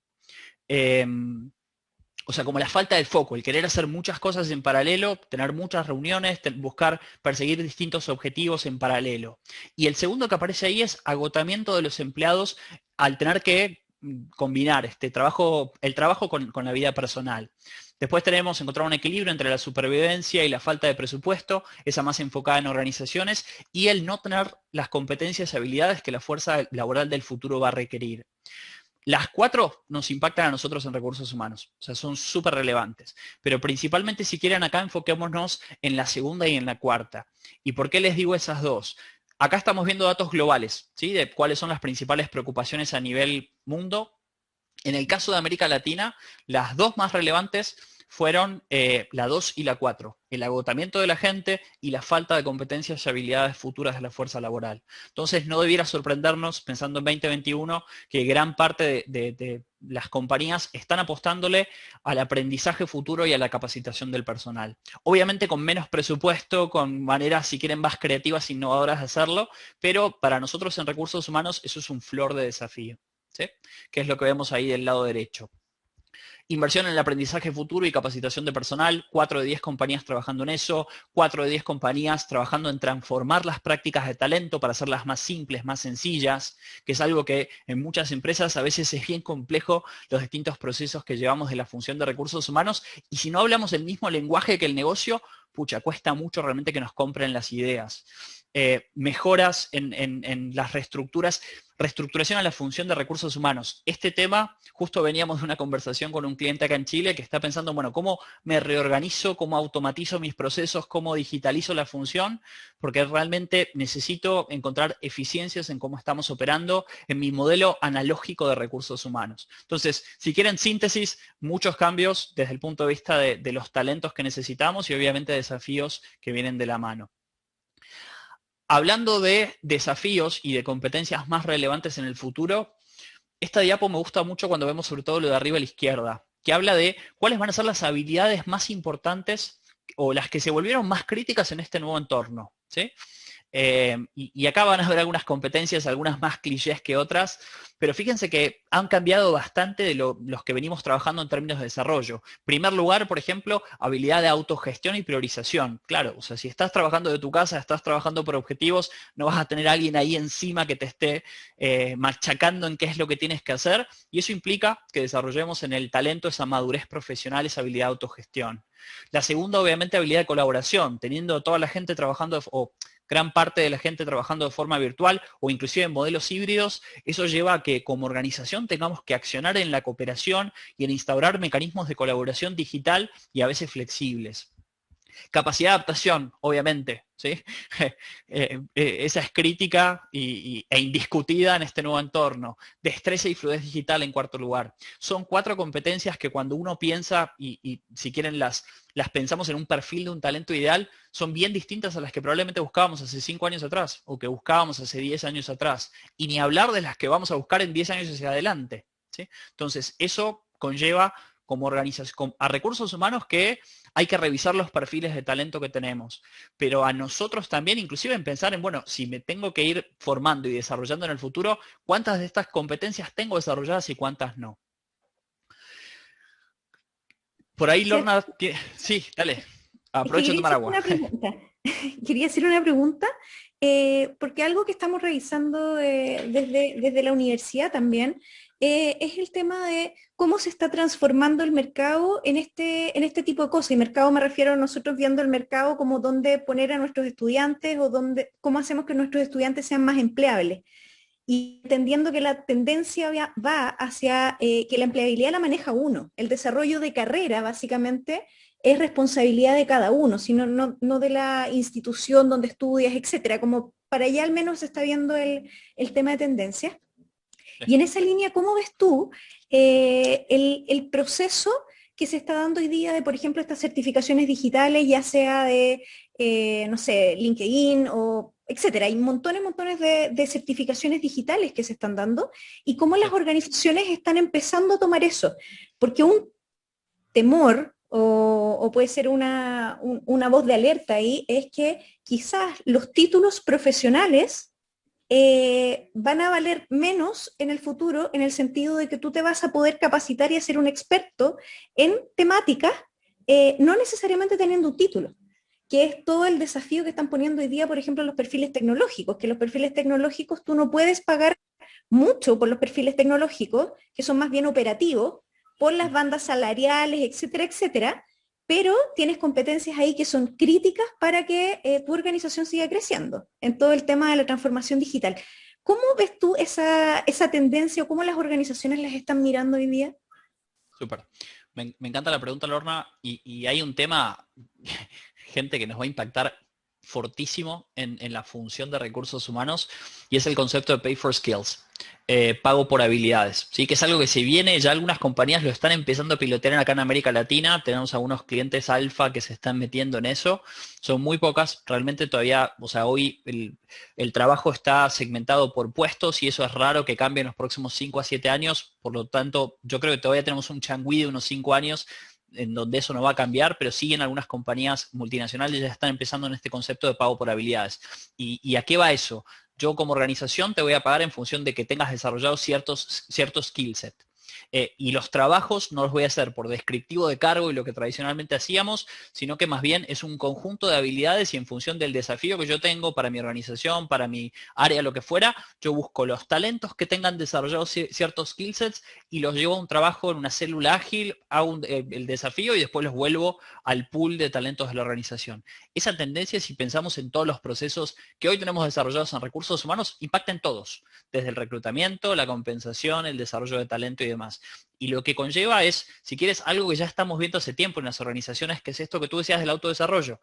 O sea, como la falta de foco, el querer hacer muchas cosas en paralelo, tener muchas reuniones, buscar perseguir distintos objetivos en paralelo. Y el segundo que aparece ahí es agotamiento de los empleados al tener que combinar el trabajo con la vida personal. Después tenemos encontrar un equilibrio entre la supervivencia y la falta de presupuesto, esa más enfocada en organizaciones, y el no tener las competencias y habilidades que la fuerza laboral del futuro va a requerir. Las 4 nos impactan a nosotros en recursos humanos, o sea, son súper relevantes. Pero principalmente, si quieren, acá enfoquémonos en la segunda y en la cuarta. ¿Y por qué les digo esas dos? Acá estamos viendo datos globales, ¿sí? De cuáles son las principales preocupaciones a nivel mundo. En el caso de América Latina, las 2 más relevantes fueron la 2 y la 4, el agotamiento de la gente y la falta de competencias y habilidades futuras de la fuerza laboral. Entonces, no debiera sorprendernos, pensando en 2021, que gran parte de las compañías están apostándole al aprendizaje futuro y a la capacitación del personal. Obviamente con menos presupuesto, con maneras, si quieren, más creativas e innovadoras de hacerlo, pero para nosotros en recursos humanos eso es un flor de desafío, ¿sí? Que es lo que vemos ahí del lado derecho. Inversión en el aprendizaje futuro y capacitación de personal, 4 de 10 compañías trabajando en eso, 4 de 10 compañías trabajando en transformar las prácticas de talento para hacerlas más simples, más sencillas, que es algo que en muchas empresas a veces es bien complejo, los distintos procesos que llevamos de la función de recursos humanos, y si no hablamos el mismo lenguaje que el negocio, pucha, cuesta mucho realmente que nos compren las ideas. Mejoras en las reestructuración a la función de recursos humanos. Este tema, justo veníamos de una conversación con un cliente acá en Chile que está pensando, bueno, ¿cómo me reorganizo, cómo automatizo mis procesos, cómo digitalizo la función? Porque realmente necesito encontrar eficiencias en cómo estamos operando en mi modelo analógico de recursos humanos. Entonces, si quieren síntesis, muchos cambios desde el punto de vista de los talentos que necesitamos y obviamente desafíos que vienen de la mano. Hablando de desafíos y de competencias más relevantes en el futuro, esta diapo me gusta mucho cuando vemos sobre todo lo de arriba a la izquierda, que habla de cuáles van a ser las habilidades más importantes o las que se volvieron más críticas en este nuevo entorno, ¿sí? Y acá van a ver algunas competencias, algunas más clichés que otras, pero fíjense que han cambiado bastante de los que venimos trabajando en términos de desarrollo. En primer lugar, por ejemplo, habilidad de autogestión y priorización. Claro, o sea, si estás trabajando de tu casa, estás trabajando por objetivos, no vas a tener a alguien ahí encima que te esté machacando en qué es lo que tienes que hacer, y eso implica que desarrollemos en el talento esa madurez profesional, esa habilidad de autogestión. La segunda, obviamente, habilidad de colaboración, teniendo toda la gente trabajando, o gran parte de la gente trabajando de forma virtual o inclusive en modelos híbridos, eso lleva a que como organización tengamos que accionar en la cooperación y en instaurar mecanismos de colaboración digital y a veces flexibles. Capacidad de adaptación, obviamente, ¿sí? Esa es crítica e indiscutida en este nuevo entorno. Destreza y fluidez digital en cuarto lugar. Son 4 competencias que cuando uno piensa, y si quieren las pensamos en un perfil de un talento ideal, son bien distintas a las que probablemente buscábamos hace 5 años atrás o que buscábamos hace 10 años atrás. Y ni hablar de las que vamos a buscar en 10 años hacia adelante, ¿sí? Entonces, eso conlleva como organización a recursos humanos que hay que revisar los perfiles de talento que tenemos, pero a nosotros también, inclusive en pensar en, bueno, si me tengo que ir formando y desarrollando en el futuro, ¿cuántas de estas competencias tengo desarrolladas y cuántas no? Por ahí, ¿cierto? Lorna, sí, dale, Es que aprovecho de quería tomar hacer agua. una pregunta. Quería hacer una pregunta, porque algo que estamos revisando desde la universidad también es el tema de cómo se está transformando el mercado en este tipo de cosas. Y mercado me refiero a nosotros viendo el mercado como dónde poner a nuestros estudiantes o cómo hacemos que nuestros estudiantes sean más empleables. Y entendiendo que la tendencia va hacia que la empleabilidad la maneja uno. El desarrollo de carrera, básicamente, es responsabilidad de cada uno, sino no de la institución donde estudias, etcétera. Como para allá al menos se está viendo el tema de tendencias. Sí. Y en esa línea, ¿cómo ves tú el proceso que se está dando hoy día de, por ejemplo, estas certificaciones digitales, ya sea de, no sé, LinkedIn o etcétera? Hay montones de certificaciones digitales que se están dando y cómo Sí. las organizaciones están empezando a tomar eso. Porque un temor o puede ser una voz de alerta ahí es que quizás los títulos profesionales van a valer menos en el futuro en el sentido de que tú te vas a poder capacitar y hacer un experto en temáticas, no necesariamente teniendo un título, que es todo el desafío que están poniendo hoy día, por ejemplo, los perfiles tecnológicos, que los perfiles tecnológicos tú no puedes pagar mucho por los perfiles tecnológicos, que son más bien operativos, por las bandas salariales, etcétera, etcétera, pero tienes competencias ahí que son críticas para que tu organización siga creciendo en todo el tema de la transformación digital. ¿Cómo ves tú esa tendencia o cómo las organizaciones las están mirando hoy día? Súper. Me encanta la pregunta, Lorna, y hay un tema, gente, que nos va a impactar fortísimo en la función de recursos humanos, y es el concepto de pay for skills, pago por habilidades, ¿sí? Que es algo que se viene, ya algunas compañías lo están empezando a pilotear acá en América Latina, tenemos algunos clientes alfa que se están metiendo en eso, son muy pocas, realmente todavía, o sea, hoy el trabajo está segmentado por puestos y eso es raro que cambie en los próximos 5 a 7 años, por lo tanto, yo creo que todavía tenemos un changüí de unos 5 años en donde eso no va a cambiar, pero sí en algunas compañías multinacionales ya están empezando en este concepto de pago por habilidades. ¿Y a qué va eso? Yo como organización te voy a pagar en función de que tengas desarrollado ciertos skill set. Y los trabajos no los voy a hacer por descriptivo de cargo y lo que tradicionalmente hacíamos, sino que más bien es un conjunto de habilidades y en función del desafío que yo tengo para mi organización, para mi área, lo que fuera, yo busco los talentos que tengan desarrollados ciertos skill sets y los llevo a un trabajo en una célula ágil, hago el desafío y después los vuelvo al pool de talentos de la organización. Esa tendencia, si pensamos en todos los procesos que hoy tenemos desarrollados en recursos humanos, impacta en todos, desde el reclutamiento, la compensación, el desarrollo de talento y demás. Y lo que conlleva es, si quieres, algo que ya estamos viendo hace tiempo en las organizaciones, que es esto que tú decías del autodesarrollo.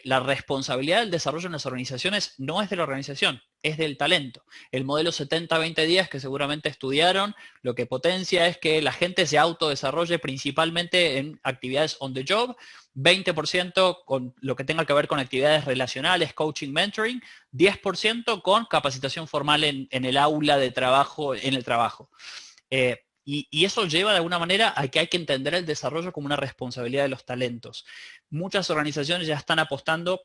La responsabilidad del desarrollo en las organizaciones no es de la organización, es del talento. El modelo 70-20 días que seguramente estudiaron, lo que potencia es que la gente se autodesarrolle principalmente en actividades on the job, 20% con lo que tenga que ver con actividades relacionales, coaching, mentoring, 10% con capacitación formal en el aula de trabajo, en el trabajo. Y eso lleva de alguna manera a que hay que entender el desarrollo como una responsabilidad de los talentos. Muchas organizaciones ya están apostando.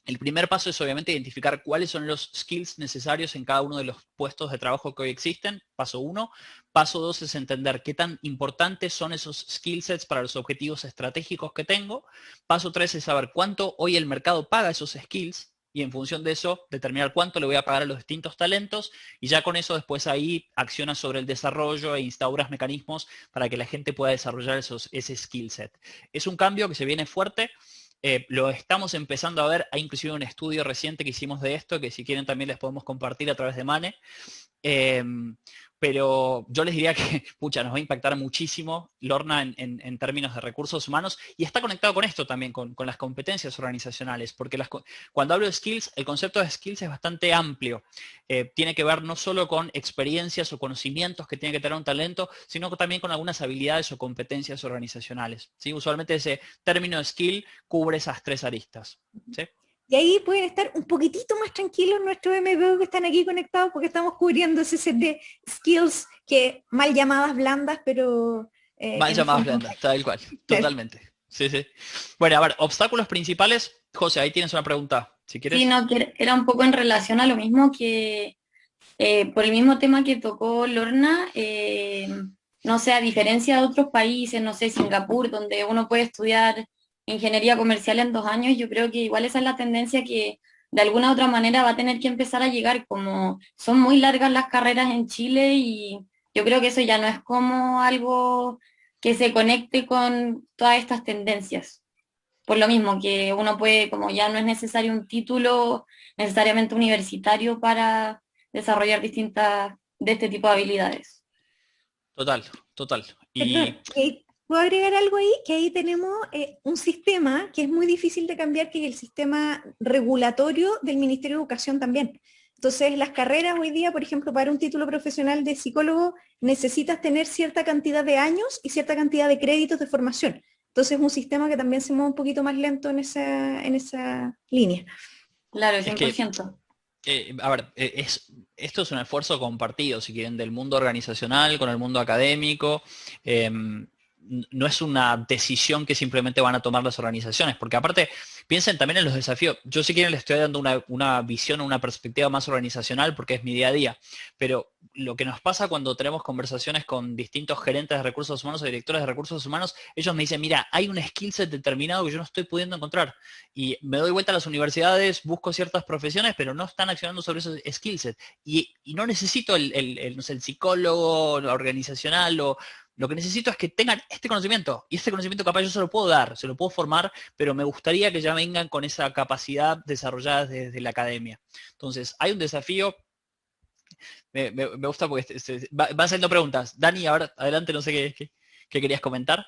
El primer paso es obviamente identificar cuáles son los skills necesarios en cada uno de los puestos de trabajo que hoy existen, paso 1. Paso 2 es entender qué tan importantes son esos skill sets para los objetivos estratégicos que tengo. Paso 3 es saber cuánto hoy el mercado paga esos skills y en función de eso determinar cuánto le voy a pagar a los distintos talentos y ya con eso después ahí accionas sobre el desarrollo e instauras mecanismos para que la gente pueda desarrollar ese skill set. Es un cambio que se viene fuerte. Lo estamos empezando a ver, hay inclusive un estudio reciente que hicimos de esto, que si quieren también les podemos compartir a través de Mane. Eh, pero yo les diría que, pucha, nos va a impactar muchísimo, Lorna, en términos de recursos humanos, y está conectado con esto también, con las competencias organizacionales, porque cuando hablo de skills, el concepto de skills es bastante amplio. Tiene que ver no solo con experiencias o conocimientos que tiene que tener un talento, sino también con algunas habilidades o competencias organizacionales, ¿sí? Usualmente ese término de skill cubre esas 3 aristas, ¿sí? Y ahí pueden estar un poquitito más tranquilos nuestros MBO que están aquí conectados porque estamos cubriendo ese set de skills que mal llamadas blandas, pero Mal en el llamadas fondo... blandas, tal cual, totalmente. Sí, sí. Bueno, a ver, obstáculos principales. José, ahí tienes una pregunta, si Sí, quieres. no, que era un poco en relación a lo mismo que, por el mismo tema que tocó Lorna, no sé, a diferencia de otros países, no sé, Singapur, donde uno puede estudiar ingeniería comercial en 2 años, yo creo que igual esa es la tendencia que de alguna u otra manera va a tener que empezar a llegar, como son muy largas las carreras en Chile y yo creo que eso ya no es como algo que se conecte con todas estas tendencias. Por lo mismo que uno puede, como ya no es necesario un título necesariamente universitario para desarrollar distintas de este tipo de habilidades. Total, total. Perdón, Y ¿puedo agregar algo ahí? Que ahí tenemos un sistema que es muy difícil de cambiar, que es el sistema regulatorio del Ministerio de Educación también. Entonces, las carreras hoy día, por ejemplo, para un título profesional de psicólogo, necesitas tener cierta cantidad de años y cierta cantidad de créditos de formación. Entonces, es un sistema que también se mueve un poquito más lento en esa línea. Claro, es cien por que ciento a ver, esto es un esfuerzo compartido, si quieren, del mundo organizacional con el mundo académico. No es una decisión que simplemente van a tomar las organizaciones, porque aparte, piensen también en los desafíos. Yo si quieren les estoy dando una visión, una perspectiva más organizacional, porque es mi día a día, pero lo que nos pasa cuando tenemos conversaciones con distintos gerentes de recursos humanos o directores de recursos humanos, ellos me dicen, mira, hay un skill set determinado que yo no estoy pudiendo encontrar. Y me doy vuelta a las universidades, busco ciertas profesiones, pero no están accionando sobre esos skill set. Y no necesito no sé, el psicólogo organizacional o lo que necesito es que tengan este conocimiento. Y este conocimiento capaz yo se lo puedo dar, se lo puedo formar, pero me gustaría que ya vengan con esa capacidad desarrollada desde la academia. Entonces, hay un desafío. Me gusta porque van saliendo preguntas. Dani, ahora adelante, no sé qué querías comentar.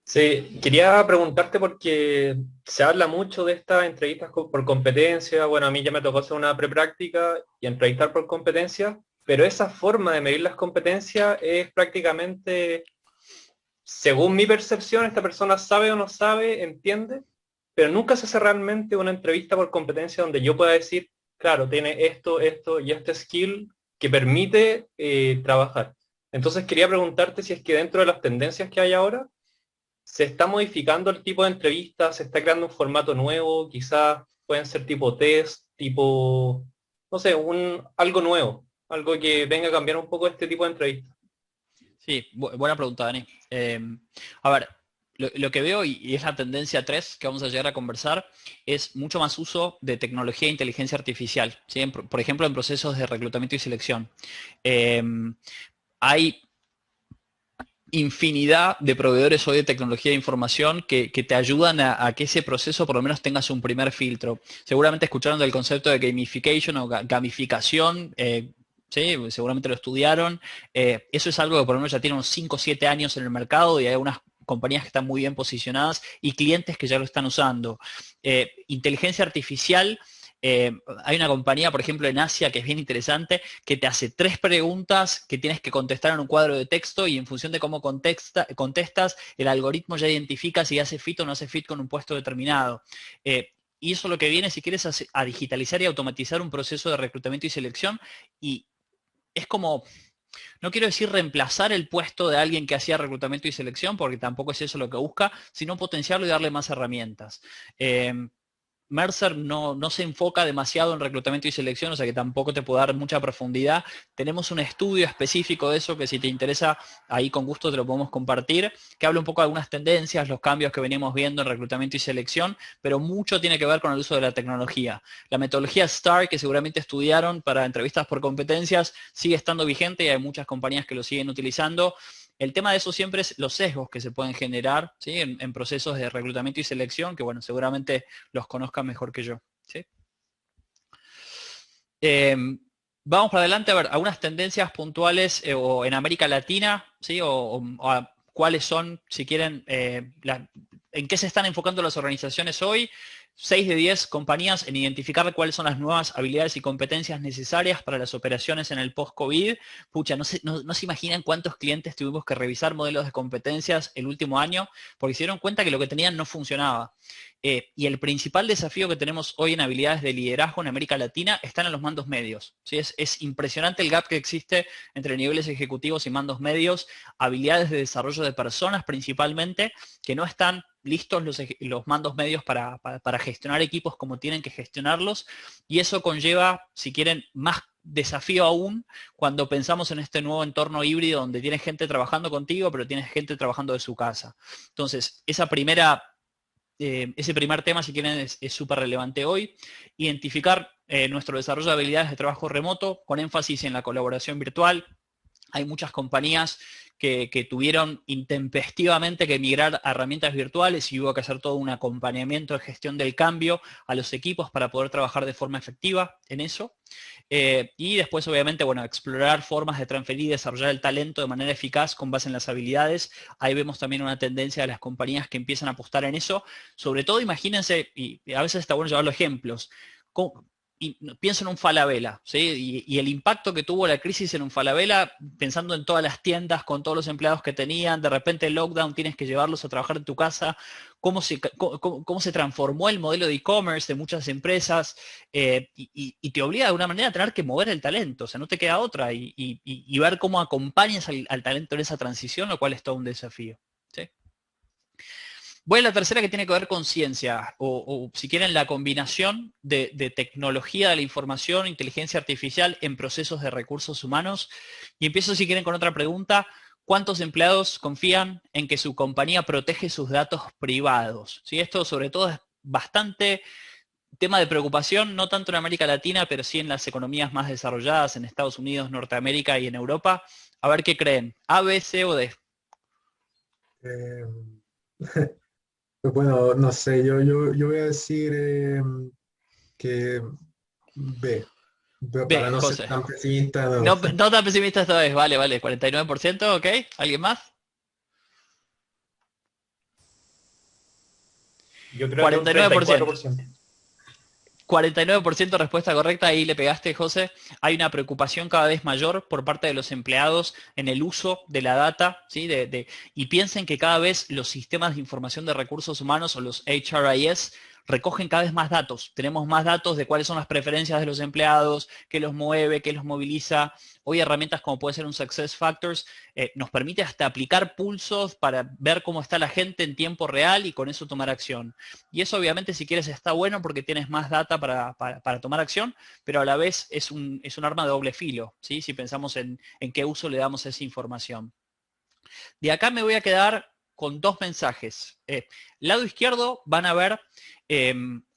Sí, quería preguntarte porque se habla mucho de estas entrevistas por competencia. Bueno, a mí ya me tocó hacer una prepráctica y entrevistar por competencia, pero esa forma de medir las competencias es prácticamente, según mi percepción, esta persona sabe o no sabe, entiende, pero nunca se hace realmente una entrevista por competencia donde yo pueda decir, claro, tiene esto, esto y este skill que permite trabajar. Entonces quería preguntarte si es que dentro de las tendencias que hay ahora, se está modificando el tipo de entrevista, se está creando un formato nuevo, quizás pueden ser tipo test, tipo, no sé, algo nuevo, algo que venga a cambiar un poco este tipo de entrevista. Sí, buena pregunta, Dani. A ver, lo que veo, y es la tendencia 3 que vamos a llegar a conversar, es mucho más uso de tecnología e inteligencia artificial, ¿sí? Por ejemplo, en procesos de reclutamiento y selección. Eh, Hay infinidad de proveedores hoy de tecnología de información que te ayudan a que ese proceso por lo menos tengas un primer filtro. Seguramente escucharon del concepto de gamification o gamificación. Sí, seguramente lo estudiaron. Eso es algo que por lo menos ya tiene unos 5 o 7 años en el mercado y hay unas compañías que están muy bien posicionadas y clientes que ya lo están usando. Inteligencia artificial. Hay una compañía, por ejemplo, en Asia que es bien interesante, que te hace 3 preguntas que tienes que contestar en un cuadro de texto y en función de cómo contestas, el algoritmo ya identifica si hace fit o no hace fit con un puesto determinado. Y eso lo que viene, si quieres, a digitalizar y automatizar un proceso de reclutamiento y selección. Y es como, no quiero decir reemplazar el puesto de alguien que hacía reclutamiento y selección, porque tampoco es eso lo que busca, sino potenciarlo y darle más herramientas. Mercer no se enfoca demasiado en reclutamiento y selección, o sea que tampoco te puedo dar mucha profundidad. Tenemos un estudio específico de eso que si te interesa, ahí con gusto te lo podemos compartir, que habla un poco de algunas tendencias, los cambios que venimos viendo en reclutamiento y selección, pero mucho tiene que ver con el uso de la tecnología. La metodología STAR, que seguramente estudiaron para entrevistas por competencias, sigue estando vigente y hay muchas compañías que lo siguen utilizando. El tema de eso siempre es los sesgos que se pueden generar, ¿sí? en procesos de reclutamiento y selección, que bueno, seguramente los conozcan mejor que yo. ¿Sí? Vamos para adelante a ver algunas tendencias puntuales o en América Latina, ¿sí? o cuáles son, si quieren, en qué se están enfocando las organizaciones hoy. 6 de 10 compañías en identificar cuáles son las nuevas habilidades y competencias necesarias para las operaciones en el post-COVID. Pucha, no se imaginan cuántos clientes tuvimos que revisar modelos de competencias el último año porque se dieron cuenta que lo que tenían no funcionaba. Y el principal desafío que tenemos hoy en habilidades de liderazgo en América Latina están en los mandos medios. ¿Sí? Es impresionante el gap que existe entre niveles ejecutivos y mandos medios, habilidades de desarrollo de personas principalmente, que no están listos los mandos medios para gestionar equipos como tienen que gestionarlos, y eso conlleva, si quieren, más desafío aún cuando pensamos en este nuevo entorno híbrido donde tienes gente trabajando contigo, pero tienes gente trabajando de su casa. Entonces, ese primer tema, si quieren, es súper relevante hoy. Identificar nuestro desarrollo de habilidades de trabajo remoto con énfasis en la colaboración virtual. Hay muchas compañías que tuvieron intempestivamente que migrar a herramientas virtuales y hubo que hacer todo un acompañamiento de gestión del cambio a los equipos para poder trabajar de forma efectiva en eso. Y después, obviamente, bueno, explorar formas de transferir y desarrollar el talento de manera eficaz con base en las habilidades. Ahí vemos también una tendencia de las compañías que empiezan a apostar en eso. Sobre todo, imagínense, y a veces está bueno llevarlo ejemplos, y pienso en un Falabella, ¿sí? Y el impacto que tuvo la crisis en un Falabella, pensando en todas las tiendas, con todos los empleados que tenían, de repente el lockdown, tienes que llevarlos a trabajar en tu casa, cómo se transformó el modelo de e-commerce de muchas empresas, y te obliga de alguna manera a tener que mover el talento, o sea, no te queda otra, y ver cómo acompañas al talento en esa transición, lo cual es todo un desafío. ¿Sí? Voy a la tercera, que tiene que ver con ciencia, o si quieren, la combinación de tecnología de la información, inteligencia artificial en procesos de recursos humanos. Y empiezo, si quieren, con otra pregunta. ¿Cuántos empleados confían en que su compañía protege sus datos privados? ¿Sí? Esto, sobre todo, es bastante tema de preocupación, no tanto en América Latina, pero sí en las economías más desarrolladas, en Estados Unidos, Norteamérica y en Europa. A ver qué creen. ¿A, B, C o D? Eh, bueno, no sé, yo voy a decir que B. B, Para no ser José. tan pesimista, no. No, no tan pesimista esta vez, vale, 49%, ¿ok? ¿Alguien más? Yo creo que un 34%. 49% respuesta correcta, ahí le pegaste, José. Hay una preocupación cada vez mayor por parte de los empleados en el uso de la data, ¿sí? Y piensen que cada vez los sistemas de información de recursos humanos, o los HRIS, recogen cada vez más datos. Tenemos más datos de cuáles son las preferencias de los empleados, qué los mueve, qué los moviliza. Hoy herramientas como puede ser un Success Factors nos permite hasta aplicar pulsos para ver cómo está la gente en tiempo real y con eso tomar acción. Y eso, obviamente, si quieres, está bueno porque tienes más data para tomar acción, pero a la vez es un arma de doble filo, ¿sí? Si pensamos en qué uso le damos a esa información. De acá me voy a quedar con dos mensajes. Lado izquierdo van a ver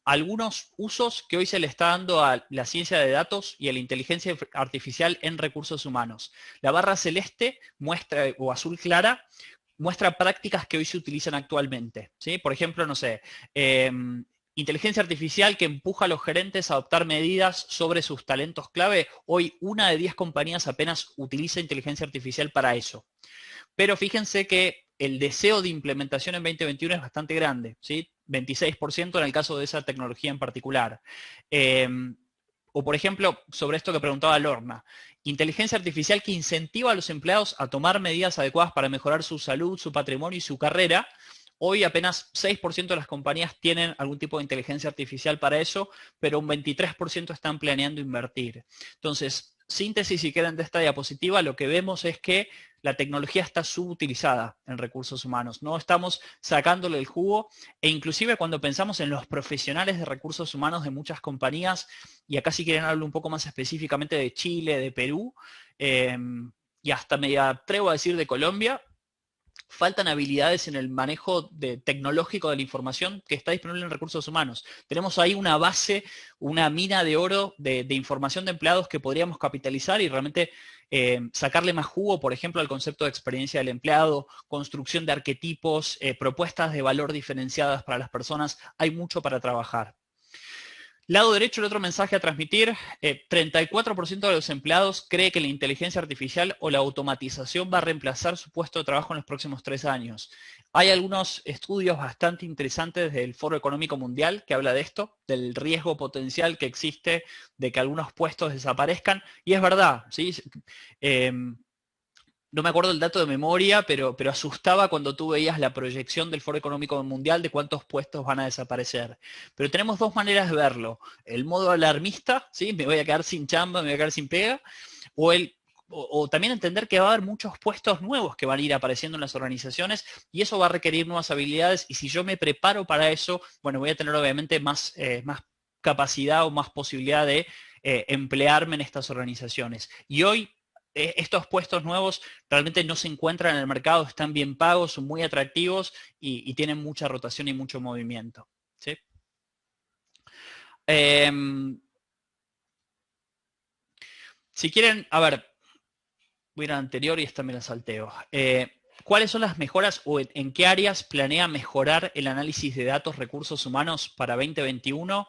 algunos usos que hoy se le está dando a la ciencia de datos y a la inteligencia artificial en recursos humanos. La barra celeste muestra, o azul clara, muestra prácticas que hoy se utilizan actualmente, ¿sí? Por ejemplo, no sé, inteligencia artificial que empuja a los gerentes a adoptar medidas sobre sus talentos clave. Hoy 1 de 10 compañías apenas utiliza inteligencia artificial para eso. Pero fíjense que el deseo de implementación en 2021 es bastante grande, ¿sí? 26% en el caso de esa tecnología en particular. O por ejemplo, sobre esto que preguntaba Lorna, inteligencia artificial que incentiva a los empleados a tomar medidas adecuadas para mejorar su salud, su patrimonio y su carrera. Hoy apenas 6% de las compañías tienen algún tipo de inteligencia artificial para eso, pero un 23% están planeando invertir. Entonces, síntesis, si quieren, de esta diapositiva, lo que vemos es que la tecnología está subutilizada en recursos humanos. No estamos sacándole el jugo, e inclusive cuando pensamos en los profesionales de recursos humanos de muchas compañías, y acá si quieren hablar un poco más específicamente de Chile, de Perú, y hasta me atrevo a decir de Colombia, faltan habilidades en el manejo tecnológico de la información que está disponible en recursos humanos. Tenemos ahí una base, una mina de oro de información de empleados que podríamos capitalizar y realmente sacarle más jugo, por ejemplo, al concepto de experiencia del empleado, construcción de arquetipos, propuestas de valor diferenciadas para las personas. Hay mucho para trabajar. Lado derecho, el otro mensaje a transmitir, 34% de los empleados cree que la inteligencia artificial o la automatización va a reemplazar su puesto de trabajo en los próximos 3 años. Hay algunos estudios bastante interesantes del Foro Económico Mundial que habla de esto, del riesgo potencial que existe de que algunos puestos desaparezcan, y es verdad, ¿sí? No me acuerdo el dato de memoria, pero asustaba cuando tú veías la proyección del Foro Económico Mundial de cuántos puestos van a desaparecer. Pero tenemos dos maneras de verlo. El modo alarmista, ¿sí? Me voy a quedar sin chamba, me voy a quedar sin pega, o también entender que va a haber muchos puestos nuevos que van a ir apareciendo en las organizaciones y eso va a requerir nuevas habilidades, y si yo me preparo para eso, bueno, voy a tener obviamente más capacidad o más posibilidad de emplearme en estas organizaciones. Y hoy estos puestos nuevos realmente no se encuentran en el mercado, están bien pagos, son muy atractivos y tienen mucha rotación y mucho movimiento. ¿Sí? Si quieren, a ver, voy a ir al anterior y esta me la salteo. ¿Cuáles son las mejoras o en qué áreas planea mejorar el análisis de datos recursos humanos para 2021?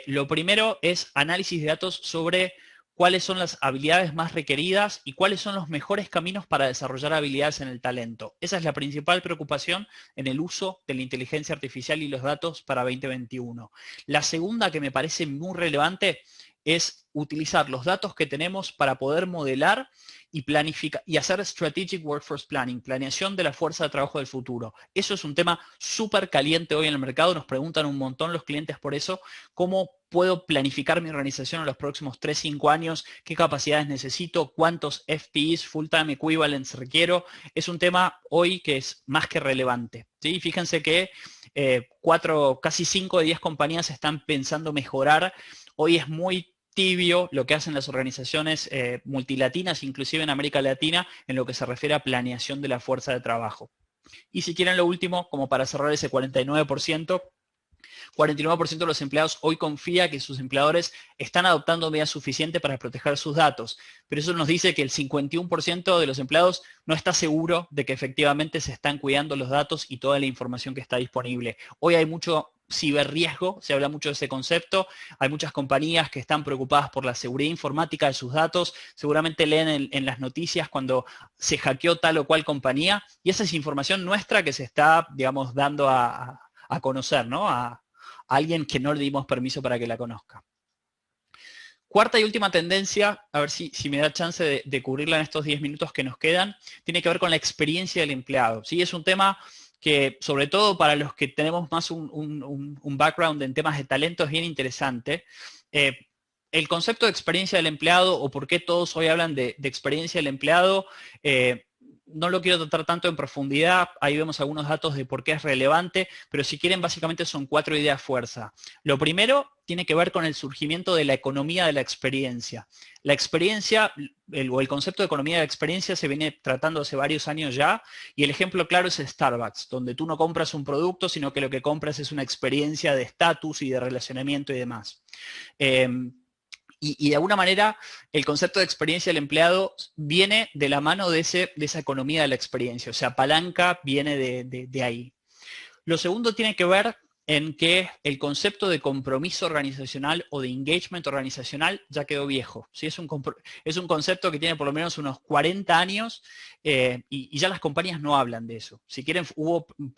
Lo primero es análisis de datos sobre cuáles son las habilidades más requeridas y cuáles son los mejores caminos para desarrollar habilidades en el talento. Esa es la principal preocupación en el uso de la inteligencia artificial y los datos para 2021. La segunda, que me parece muy relevante, es utilizar los datos que tenemos para poder modelar y planificar y hacer Strategic Workforce Planning, planeación de la fuerza de trabajo del futuro. Eso es un tema súper caliente hoy en el mercado, nos preguntan un montón los clientes por eso, cómo puedo planificar mi organización en los próximos 3-5 años, qué capacidades necesito, cuántos FTEs, Full-Time Equivalents requiero. Es un tema hoy que es más que relevante. ¿Sí? Fíjense que casi 5 de 10 compañías están pensando mejorar. Hoy es muy tibio lo que hacen las organizaciones multilatinas, inclusive en América Latina, en lo que se refiere a planeación de la fuerza de trabajo. Y si quieren lo último, como para cerrar ese 49%, 49% de los empleados hoy confía que sus empleadores están adoptando medidas suficientes para proteger sus datos. Pero eso nos dice que el 51% de los empleados no está seguro de que efectivamente se están cuidando los datos y toda la información que está disponible. Hoy hay mucho ciberriesgo, se habla mucho de ese concepto, hay muchas compañías que están preocupadas por la seguridad informática de sus datos, seguramente leen en las noticias cuando se hackeó tal o cual compañía, y esa es información nuestra que se está, digamos, dando a conocer, ¿no? A alguien que no le dimos permiso para que la conozca. Cuarta y última tendencia, a ver si me da chance de cubrirla en estos 10 minutos que nos quedan, tiene que ver con la experiencia del empleado. ¿Sí? Es un tema que, sobre todo para los que tenemos más un background en temas de talento, es bien interesante. El concepto de experiencia del empleado, o por qué todos hoy hablan de experiencia del empleado, no lo quiero tratar tanto en profundidad, ahí vemos algunos datos de por qué es relevante, pero si quieren básicamente son 4 ideas fuerza. Lo primero tiene que ver con el surgimiento de la economía de la experiencia. La experiencia, el concepto de economía de la experiencia se viene tratando hace varios años ya, y el ejemplo claro es Starbucks, donde tú no compras un producto, sino que lo que compras es una experiencia de estatus y de relacionamiento y demás. Y de alguna manera el concepto de experiencia del empleado viene de la mano de esa economía de la experiencia, o sea, palanca viene de ahí. Lo segundo tiene que ver en que el concepto de compromiso organizacional o de engagement organizacional ya quedó viejo. ¿Sí? Es un concepto que tiene por lo menos unos 40 años y ya las compañías no hablan de eso. Si quieren,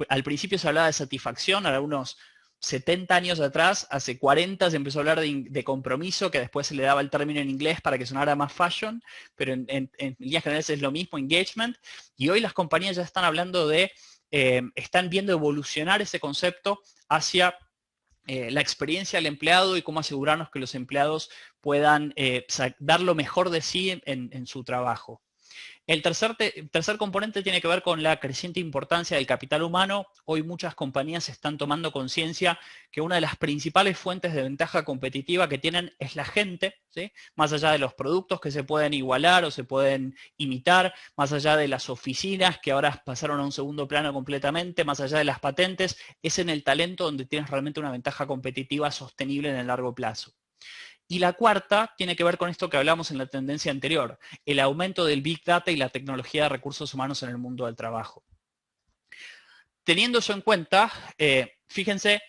al principio se hablaba de satisfacción, ahora unos 70 años atrás, hace 40 se empezó a hablar de compromiso, que después se le daba el término en inglés para que sonara más fashion, pero en líneas generales es lo mismo, engagement, y hoy las compañías ya están hablando de, están viendo evolucionar ese concepto hacia la experiencia del empleado y cómo asegurarnos que los empleados puedan dar lo mejor de sí en su trabajo. El tercer componente tiene que ver con la creciente importancia del capital humano. Hoy muchas compañías están tomando conciencia que una de las principales fuentes de ventaja competitiva que tienen es la gente, ¿sí? Más allá de los productos que se pueden igualar o se pueden imitar, más allá de las oficinas que ahora pasaron a un segundo plano completamente, más allá de las patentes, es en el talento donde tienes realmente una ventaja competitiva sostenible en el largo plazo. Y la cuarta tiene que ver con esto que hablamos en la tendencia anterior, el aumento del Big Data y la tecnología de recursos humanos en el mundo del trabajo. Teniendo eso en cuenta, fíjense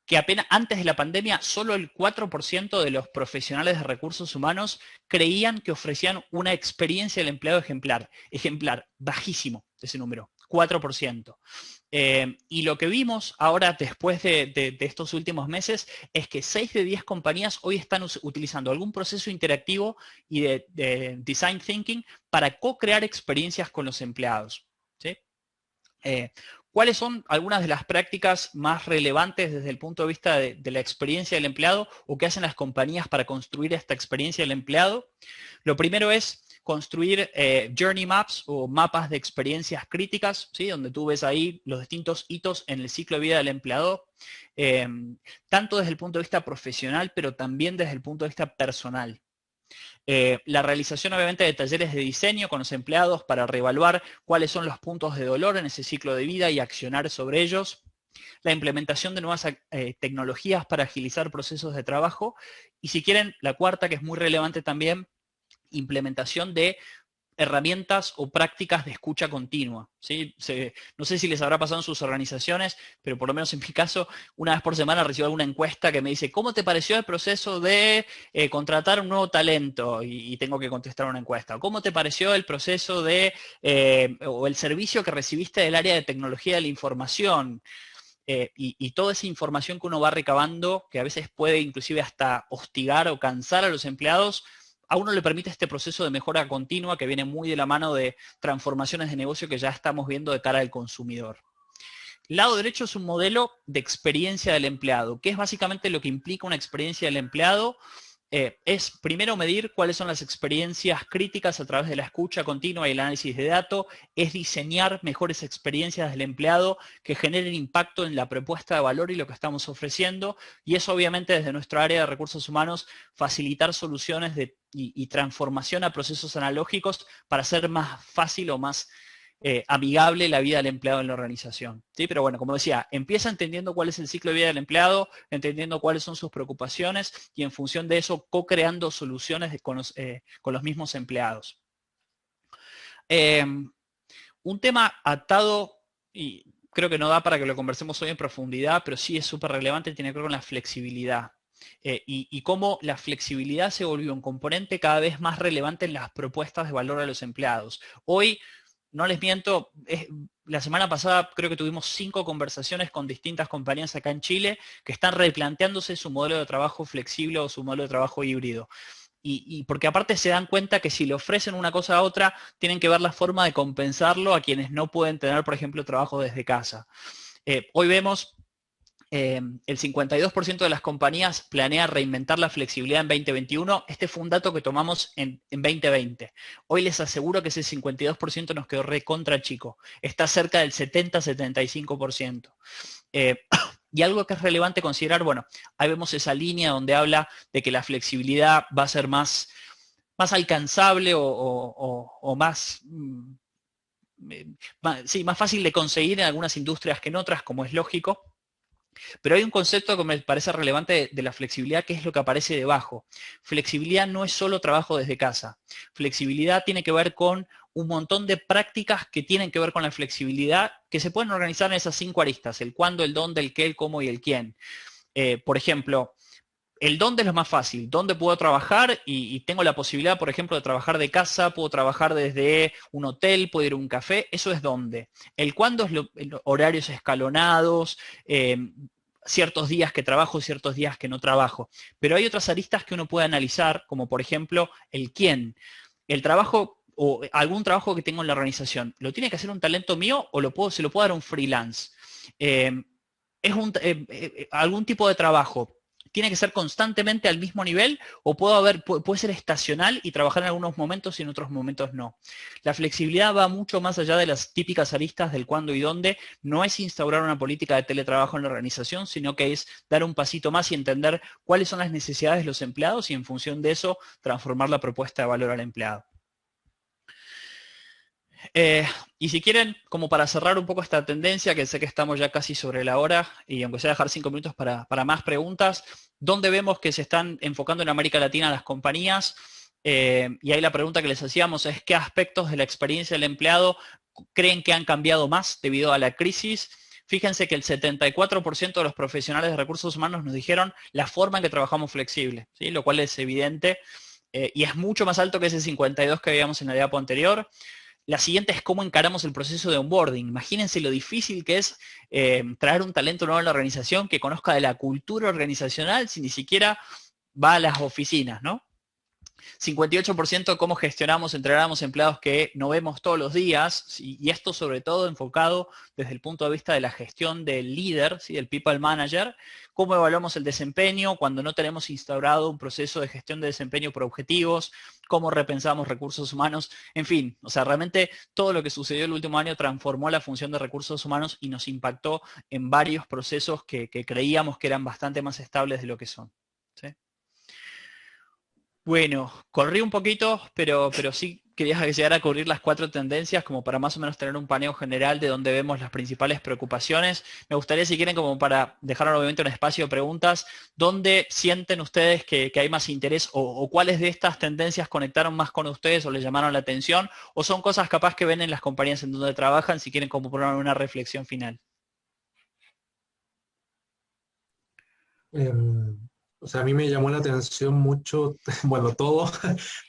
que apenas antes de la pandemia, solo el 4% de los profesionales de recursos humanos creían que ofrecían una experiencia del empleado ejemplar. Ejemplar, bajísimo ese número, 4%. Y lo que vimos ahora después de estos últimos meses es que 6 de 10 compañías hoy están utilizando algún proceso interactivo y de design thinking para co-crear experiencias con los empleados. ¿Sí? ¿Cuáles son algunas de las prácticas más relevantes desde el punto de vista de la experiencia del empleado o qué hacen las compañías para construir esta experiencia del empleado? Lo primero es construir journey maps o mapas de experiencias críticas, ¿sí? Donde tú ves ahí los distintos hitos en el ciclo de vida del empleado, tanto desde el punto de vista profesional, pero también desde el punto de vista personal. La realización obviamente de talleres de diseño con los empleados para reevaluar cuáles son los puntos de dolor en ese ciclo de vida y accionar sobre ellos. La implementación de nuevas tecnologías para agilizar procesos de trabajo. Y si quieren, la cuarta, que es muy relevante también, implementación de herramientas o prácticas de escucha continua, ¿sí? No sé si les habrá pasado en sus organizaciones, pero por lo menos en mi caso, una vez por semana recibo alguna encuesta que me dice, ¿cómo te pareció el proceso de contratar un nuevo talento? Y tengo que contestar una encuesta. ¿Cómo te pareció el proceso de, o el servicio que recibiste del área de tecnología de la información? Y toda esa información que uno va recabando, que a veces puede inclusive hasta hostigar o cansar a los empleados, a uno le permite este proceso de mejora continua que viene muy de la mano de transformaciones de negocio que ya estamos viendo de cara al consumidor. El lado derecho es un modelo de experiencia del empleado, que es básicamente lo que implica una experiencia del empleado. Es primero medir cuáles son las experiencias críticas a través de la escucha continua y el análisis de datos, es diseñar mejores experiencias del empleado que generen impacto en la propuesta de valor y lo que estamos ofreciendo, y eso obviamente desde nuestra área de recursos humanos facilitar soluciones y transformación a procesos analógicos para hacer más fácil o más amigable la vida del empleado en la organización, ¿sí? Pero bueno, como decía, empieza entendiendo cuál es el ciclo de vida del empleado, entendiendo cuáles son sus preocupaciones y en función de eso co-creando soluciones con los mismos empleados. Un tema atado, y creo que no da para que lo conversemos hoy en profundidad, pero sí es súper relevante, tiene que ver con la flexibilidad. Y cómo la flexibilidad se volvió un componente cada vez más relevante en las propuestas de valor a los empleados. Hoy, no les miento, la semana pasada creo que tuvimos 5 conversaciones con distintas compañías acá en Chile que están replanteándose su modelo de trabajo flexible o su modelo de trabajo híbrido. Y porque aparte se dan cuenta que si le ofrecen una cosa a otra, tienen que ver la forma de compensarlo a quienes no pueden tener, por ejemplo, trabajo desde casa. Hoy vemos el 52% de las compañías planea reinventar la flexibilidad en 2021. Este fue un dato que tomamos en 2020. Hoy les aseguro que ese 52% nos quedó recontra chico. Está cerca del 70-75%. Y algo que es relevante considerar, bueno, ahí vemos esa línea donde habla de que la flexibilidad va a ser más alcanzable o más... sí, más fácil de conseguir en algunas industrias que en otras, como es lógico. Pero hay un concepto que me parece relevante de la flexibilidad, que es lo que aparece debajo. Flexibilidad no es solo trabajo desde casa. Flexibilidad tiene que ver con un montón de prácticas que tienen que ver con la flexibilidad, que se pueden organizar en esas 5 aristas: el cuándo, el dónde, el qué, el cómo y el quién. Por ejemplo, el dónde es lo más fácil. ¿Dónde puedo trabajar? Y tengo la posibilidad, por ejemplo, de trabajar de casa, puedo trabajar desde un hotel, puedo ir a un café. Eso es dónde. El cuándo es horarios escalonados, ciertos días que trabajo, ciertos días que no trabajo. Pero hay otras aristas que uno puede analizar, como por ejemplo el quién. El trabajo o algún trabajo que tengo en la organización, ¿lo tiene que hacer un talento mío o se lo puedo dar a un freelance? ¿Es algún tipo de trabajo? ¿Tiene que ser constantemente al mismo nivel o puede ser estacional y trabajar en algunos momentos y en otros momentos no? La flexibilidad va mucho más allá de las típicas aristas del cuándo y dónde. No es instaurar una política de teletrabajo en la organización, sino que es dar un pasito más y entender cuáles son las necesidades de los empleados y en función de eso transformar la propuesta de valor al empleado. Y si quieren, como para cerrar un poco esta tendencia, que sé que estamos ya casi sobre la hora, y aunque sea dejar 5 minutos para más preguntas, ¿dónde vemos que se están enfocando en América Latina las compañías? Y ahí la pregunta que les hacíamos es, ¿qué aspectos de la experiencia del empleado creen que han cambiado más debido a la crisis? Fíjense que el 74% de los profesionales de recursos humanos nos dijeron la forma en que trabajamos flexible, ¿sí? Lo cual es evidente, y es mucho más alto que ese 52% que veíamos en la diapo anterior. La siguiente es cómo encaramos el proceso de onboarding. Imagínense lo difícil que es traer un talento nuevo a la organización que conozca de la cultura organizacional si ni siquiera va a las oficinas, ¿no? 58% cómo gestionamos, entrenamos empleados que no vemos todos los días, ¿sí? Y esto sobre todo enfocado desde el punto de vista de la gestión del líder, ¿sí? Del people manager, cómo evaluamos el desempeño cuando no tenemos instaurado un proceso de gestión de desempeño por objetivos, cómo repensamos recursos humanos, en fin, o sea, realmente todo lo que sucedió el último año transformó la función de recursos humanos y nos impactó en varios procesos que creíamos que eran bastante más estables de lo que son, ¿sí? Bueno, corrí un poquito, pero sí quería llegar a cubrir las 4 tendencias como para más o menos tener un paneo general de donde vemos las principales preocupaciones. Me gustaría, si quieren, como para dejar obviamente un espacio de preguntas, ¿dónde sienten ustedes que hay más interés o cuáles de estas tendencias conectaron más con ustedes o les llamaron la atención o son cosas capaz que ven en las compañías en donde trabajan, si quieren como poner una reflexión final? O sea, a mí me llamó la atención mucho, bueno, todo,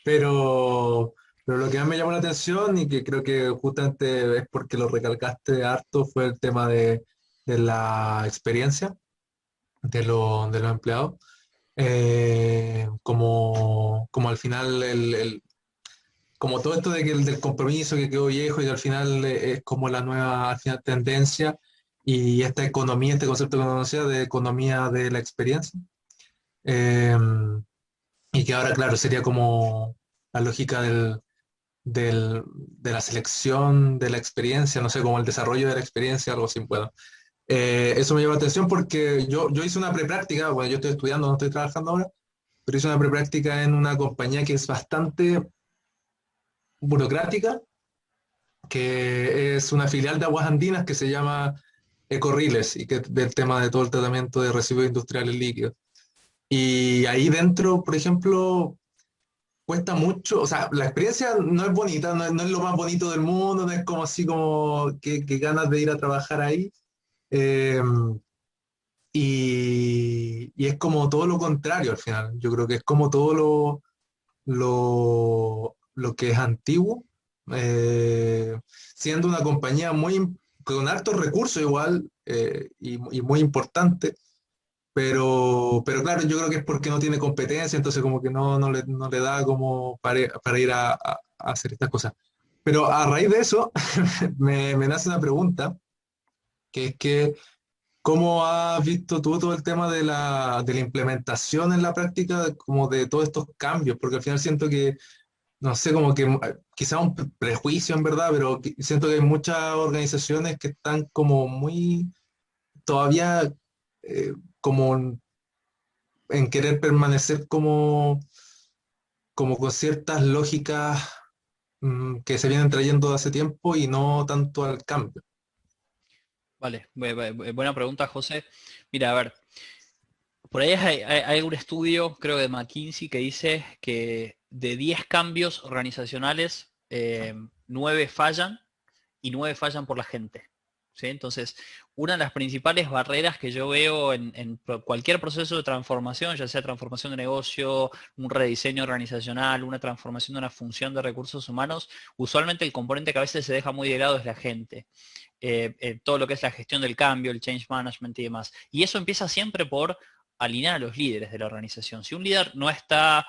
pero, pero lo que más me llamó la atención y que creo que justamente es porque lo recalcaste harto fue el tema de la experiencia de los empleados. Como al final como todo esto de que del compromiso que quedó viejo y al final es como la nueva al final, tendencia y esta economía, este concepto que conocía de economía de la experiencia. Eh, y que ahora, claro, sería como la lógica de la selección de la experiencia, no sé, como el desarrollo de la experiencia, algo así, bueno. Eso me llama la atención porque yo hice una prepráctica, bueno, yo estoy estudiando, no estoy trabajando ahora, pero hice una prepráctica en una compañía que es bastante burocrática, que es una filial de Aguas Andinas que se llama Ecorriles y que ve el tema de todo el tratamiento de residuos industriales líquidos. Y ahí dentro, por ejemplo, cuesta mucho, o sea, la experiencia no es bonita, no es lo más bonito del mundo, no es como así como que ganas de ir a trabajar ahí. Eh, y es como todo lo contrario al final. Yo creo que es como todo lo que es antiguo, siendo una compañía con altos recursos igual y muy importante, pero claro, yo creo que es porque no tiene competencia, entonces como que no le da como para ir a hacer estas cosas. Pero a raíz de eso me nace una pregunta, que es que ¿cómo has visto tú todo el tema de la implementación en la práctica, como de todos estos cambios? Porque al final siento que no sé, como que quizá un prejuicio en verdad, pero siento que hay muchas organizaciones que están como muy todavía como en querer permanecer como con ciertas lógicas que se vienen trayendo de hace tiempo y no tanto al cambio. Vale, buena pregunta, José. Mira, a ver, por ahí hay un estudio, creo que de McKinsey, que dice que de 10 cambios organizacionales, 9 fallan y 9 fallan por la gente, ¿sí? Entonces, una de las principales barreras que yo veo en cualquier proceso de transformación, ya sea transformación de negocio, un rediseño organizacional, una transformación de una función de recursos humanos, usualmente el componente que a veces se deja muy de lado es la gente. Todo lo que es la gestión del cambio, el change management y demás. Y eso empieza siempre por alinear a los líderes de la organización. Si un líder no está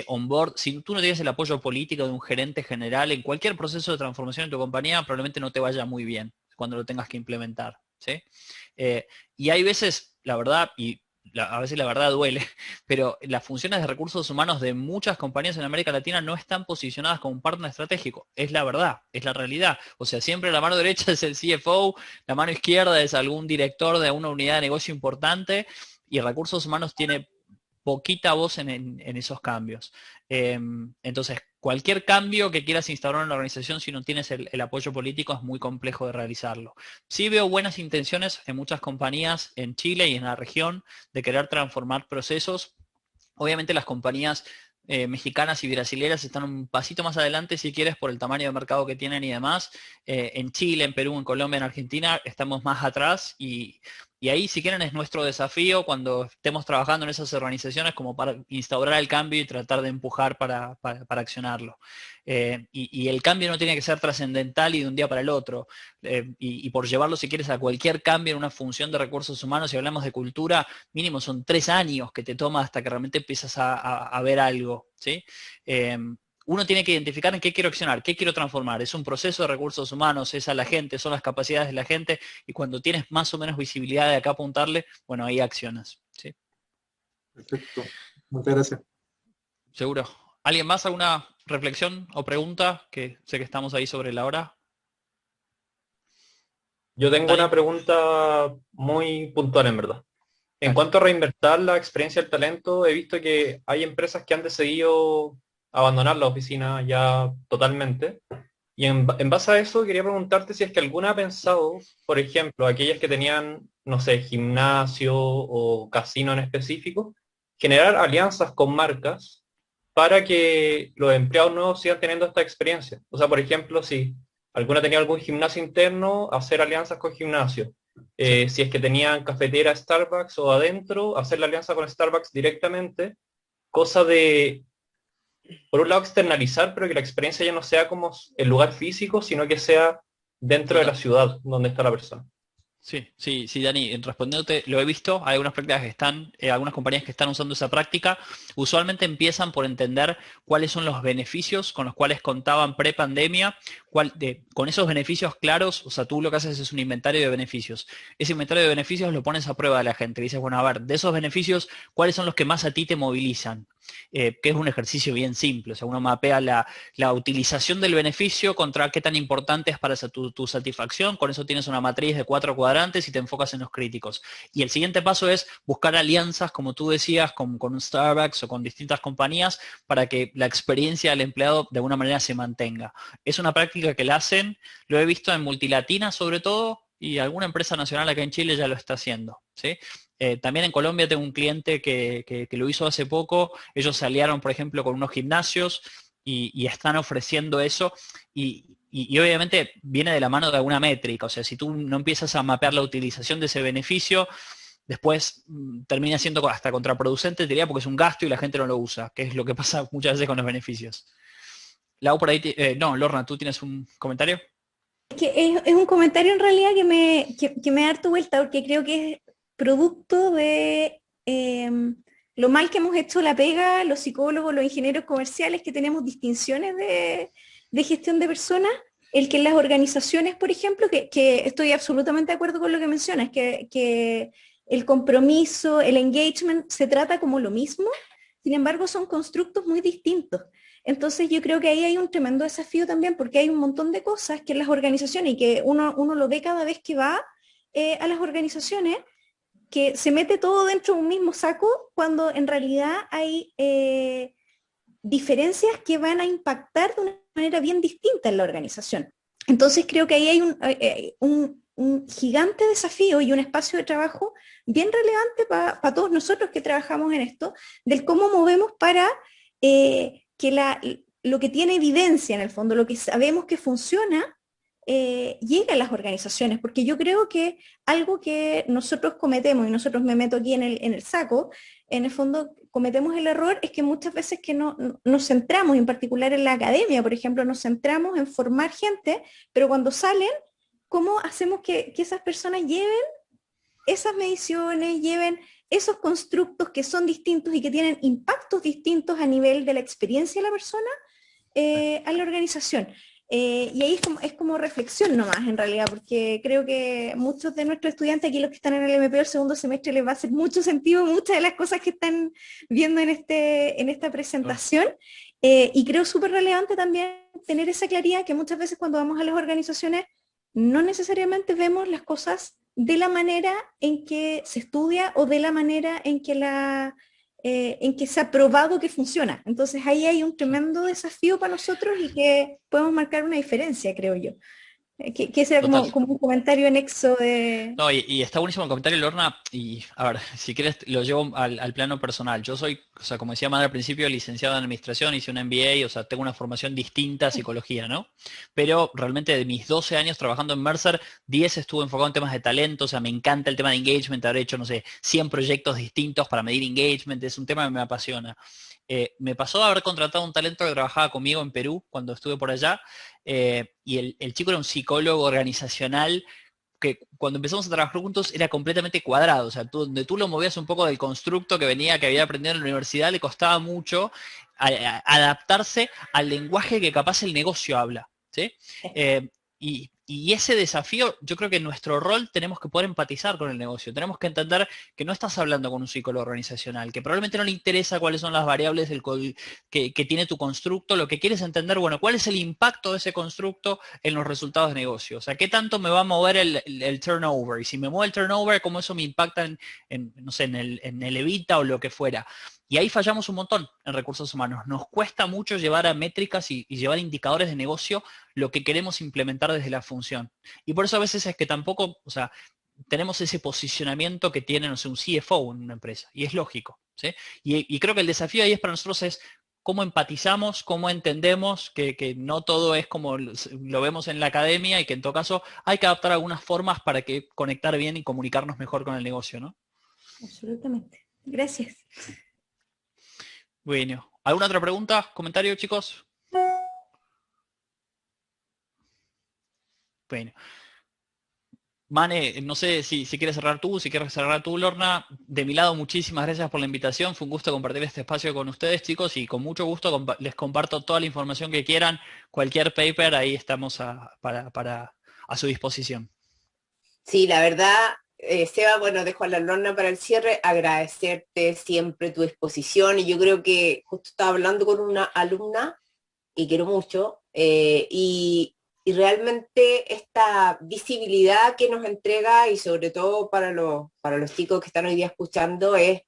on board, si tú no tienes el apoyo político de un gerente general en cualquier proceso de transformación en tu compañía, probablemente no te vaya muy bien cuando lo tengas que implementar, ¿sí? Y hay veces, la verdad, a veces la verdad duele, pero las funciones de recursos humanos de muchas compañías en América Latina no están posicionadas como un partner estratégico. Es la verdad, es la realidad. O sea, siempre la mano derecha es el CFO, la mano izquierda es algún director de una unidad de negocio importante y recursos humanos tiene poquita voz en esos cambios. Entonces, cualquier cambio que quieras instaurar en la organización, si no tienes el apoyo político, es muy complejo de realizarlo. Sí veo buenas intenciones en muchas compañías en Chile y en la región de querer transformar procesos. Obviamente las compañías mexicanas y brasileras están un pasito más adelante, si quieres, por el tamaño de mercado que tienen y demás. En Chile, en Perú, en Colombia, en Argentina, estamos más atrás y Y ahí, si quieren, es nuestro desafío cuando estemos trabajando en esas organizaciones como para instaurar el cambio y tratar de empujar para accionarlo. Y el cambio no tiene que ser trascendental y de un día para el otro. Y por llevarlo, si quieres, a cualquier cambio en una función de recursos humanos, si hablamos de cultura, mínimo son 3 años que te toma hasta que realmente empiezas a ver algo, ¿sí? Uno tiene que identificar en qué quiero accionar, qué quiero transformar. Es un proceso de recursos humanos, es a la gente, son las capacidades de la gente, y cuando tienes más o menos visibilidad de acá apuntarle, bueno, ahí accionas. ¿Sí? Perfecto. Muchas gracias. Seguro. ¿Alguien más? ¿Alguna reflexión o pregunta? Que sé que estamos ahí sobre la hora. Yo tengo Dani. una pregunta muy puntual, en verdad. En Dale. cuanto a reinvertir la experiencia del talento, he visto que hay empresas que han decidido abandonar la oficina ya totalmente. Y en base a eso, quería preguntarte si es que alguna ha pensado, por ejemplo, aquellas que tenían, no sé, gimnasio o casino en específico, generar alianzas con marcas para que los empleados nuevos sigan teniendo esta experiencia. O sea, por ejemplo, si alguna tenía algún gimnasio interno, hacer alianzas con gimnasio. Sí. Si es que tenían cafetera Starbucks o adentro, hacer la alianza con Starbucks directamente, cosa de, por un lado, externalizar, pero que la experiencia ya no sea como el lugar físico, sino que sea dentro de la Total. ciudad donde está la persona. Sí, Dani, respondiéndote, lo he visto, hay algunas prácticas que están, algunas compañías que están usando esa práctica, usualmente empiezan por entender cuáles son los beneficios con los cuales contaban pre-pandemia, con esos beneficios claros, o sea, tú lo que haces es un inventario de beneficios. Ese inventario de beneficios lo pones a prueba de la gente, dices, bueno, a ver, de esos beneficios, ¿cuáles son los que más a ti te movilizan? Que es un ejercicio bien simple, o sea, uno mapea la utilización del beneficio contra qué tan importante es para tu satisfacción, con eso tienes una matriz de 4 cuadrantes y te enfocas en los críticos. Y el siguiente paso es buscar alianzas, como tú decías, con un Starbucks o con distintas compañías para que la experiencia del empleado de alguna manera se mantenga. Es una práctica que la hacen, lo he visto en Multilatina sobre todo, y alguna empresa nacional acá en Chile ya lo está haciendo, ¿sí? También en Colombia tengo un cliente que lo hizo hace poco. Ellos se aliaron, por ejemplo, con unos gimnasios y están ofreciendo eso. Y obviamente viene de la mano de alguna métrica. O sea, si tú no empiezas a mapear la utilización de ese beneficio, después termina siendo hasta contraproducente, te diría, porque es un gasto y la gente no lo usa, que es lo que pasa muchas veces con los beneficios. Lau, por ahí, no, Lorna, ¿tú tienes un comentario? Es un comentario en realidad que me da harto vuelta, porque creo que es producto de lo mal que hemos hecho la pega, los psicólogos, los ingenieros comerciales, que tenemos distinciones de gestión de personas, el que en las organizaciones, por ejemplo, que estoy absolutamente de acuerdo con lo que mencionas, que el compromiso, el engagement se trata como lo mismo, sin embargo son constructos muy distintos. Entonces yo creo que ahí hay un tremendo desafío también, porque hay un montón de cosas que en las organizaciones, y que uno lo ve cada vez que va a las organizaciones, que se mete todo dentro de un mismo saco, cuando en realidad hay diferencias que van a impactar de una manera bien distinta en la organización. Entonces creo que ahí hay un gigante desafío y un espacio de trabajo bien relevante para todos nosotros que trabajamos en esto, del cómo movemos para que lo que tiene evidencia en el fondo, lo que sabemos que funciona, llegue a las organizaciones, porque yo creo que algo que nosotros cometemos, y nosotros me meto aquí en el saco, en el fondo cometemos el error, es que muchas veces que nos centramos, en particular en la academia, por ejemplo, nos centramos en formar gente, pero cuando salen, ¿cómo hacemos que esas personas lleven esas mediciones, lleven esos constructos que son distintos y que tienen impactos distintos a nivel de la experiencia de la persona a la organización? Y ahí es como reflexión nomás, en realidad, porque creo que muchos de nuestros estudiantes, aquí los que están en el MP o el segundo semestre, les va a hacer mucho sentido muchas de las cosas que están viendo en esta presentación. Y creo súper relevante también tener esa claridad, que muchas veces cuando vamos a las organizaciones no necesariamente vemos las cosas de la manera en que se estudia o de la manera en que se ha probado que funciona. Entonces ahí hay un tremendo desafío para nosotros y que podemos marcar una diferencia, creo yo. Que será Total. como un comentario anexo de... No, y está buenísimo el comentario, Lorna, y a ver, si quieres lo llevo al plano personal. Yo soy, o sea, como decía Madre al principio, licenciado en administración, hice un MBA, o sea, tengo una formación distinta a psicología, ¿no? Pero realmente de mis 12 años trabajando en Mercer, 10 estuve enfocado en temas de talento, o sea, me encanta el tema de engagement, haber hecho, no sé, 100 proyectos distintos para medir engagement, es un tema que me apasiona. Me pasó a haber contratado un talento que trabajaba conmigo en Perú cuando estuve por allá, y el chico era un psicólogo organizacional que cuando empezamos a trabajar juntos era completamente cuadrado, o sea, donde tú lo movías un poco del constructo que venía, que había aprendido en la universidad, le costaba mucho adaptarse al lenguaje que capaz el negocio habla, ¿sí? Y ese desafío, yo creo que en nuestro rol tenemos que poder empatizar con el negocio, tenemos que entender que no estás hablando con un psicólogo organizacional, que probablemente no le interesa cuáles son las variables que tiene tu constructo, lo que quieres entender, bueno, cuál es el impacto de ese constructo en los resultados de negocio. O sea, qué tanto me va a mover el turnover. Y si me mueve el turnover, cómo eso me impacta no sé, en el evita o lo que fuera. Y ahí fallamos un montón en recursos humanos. Nos cuesta mucho llevar a métricas y llevar indicadores de negocio lo que queremos implementar desde la función. Y por eso a veces es que tampoco, o sea, tenemos ese posicionamiento que tiene, no sé, un CFO en una empresa. Y es lógico, ¿sí? Y creo que el desafío ahí es para nosotros es cómo empatizamos, cómo entendemos que no todo es como lo vemos en la academia y que en todo caso hay que adaptar algunas formas para que conectar bien y comunicarnos mejor con el negocio, ¿no? Absolutamente. Gracias. Bueno, ¿alguna otra pregunta, comentario, chicos? Bueno, Mane, no sé si quieres cerrar tú, si quieres cerrar tú, Lorna. De mi lado, muchísimas gracias por la invitación. Fue un gusto compartir este espacio con ustedes, chicos, y con mucho gusto les comparto toda la información que quieran. Cualquier paper, ahí estamos a su disposición. Sí, la verdad, Seba, bueno, dejo a la Lorna para el cierre, agradecerte siempre tu exposición y yo creo que justo estaba hablando con una alumna que quiero mucho y realmente esta visibilidad que nos entrega y sobre todo para los chicos que están hoy día escuchando es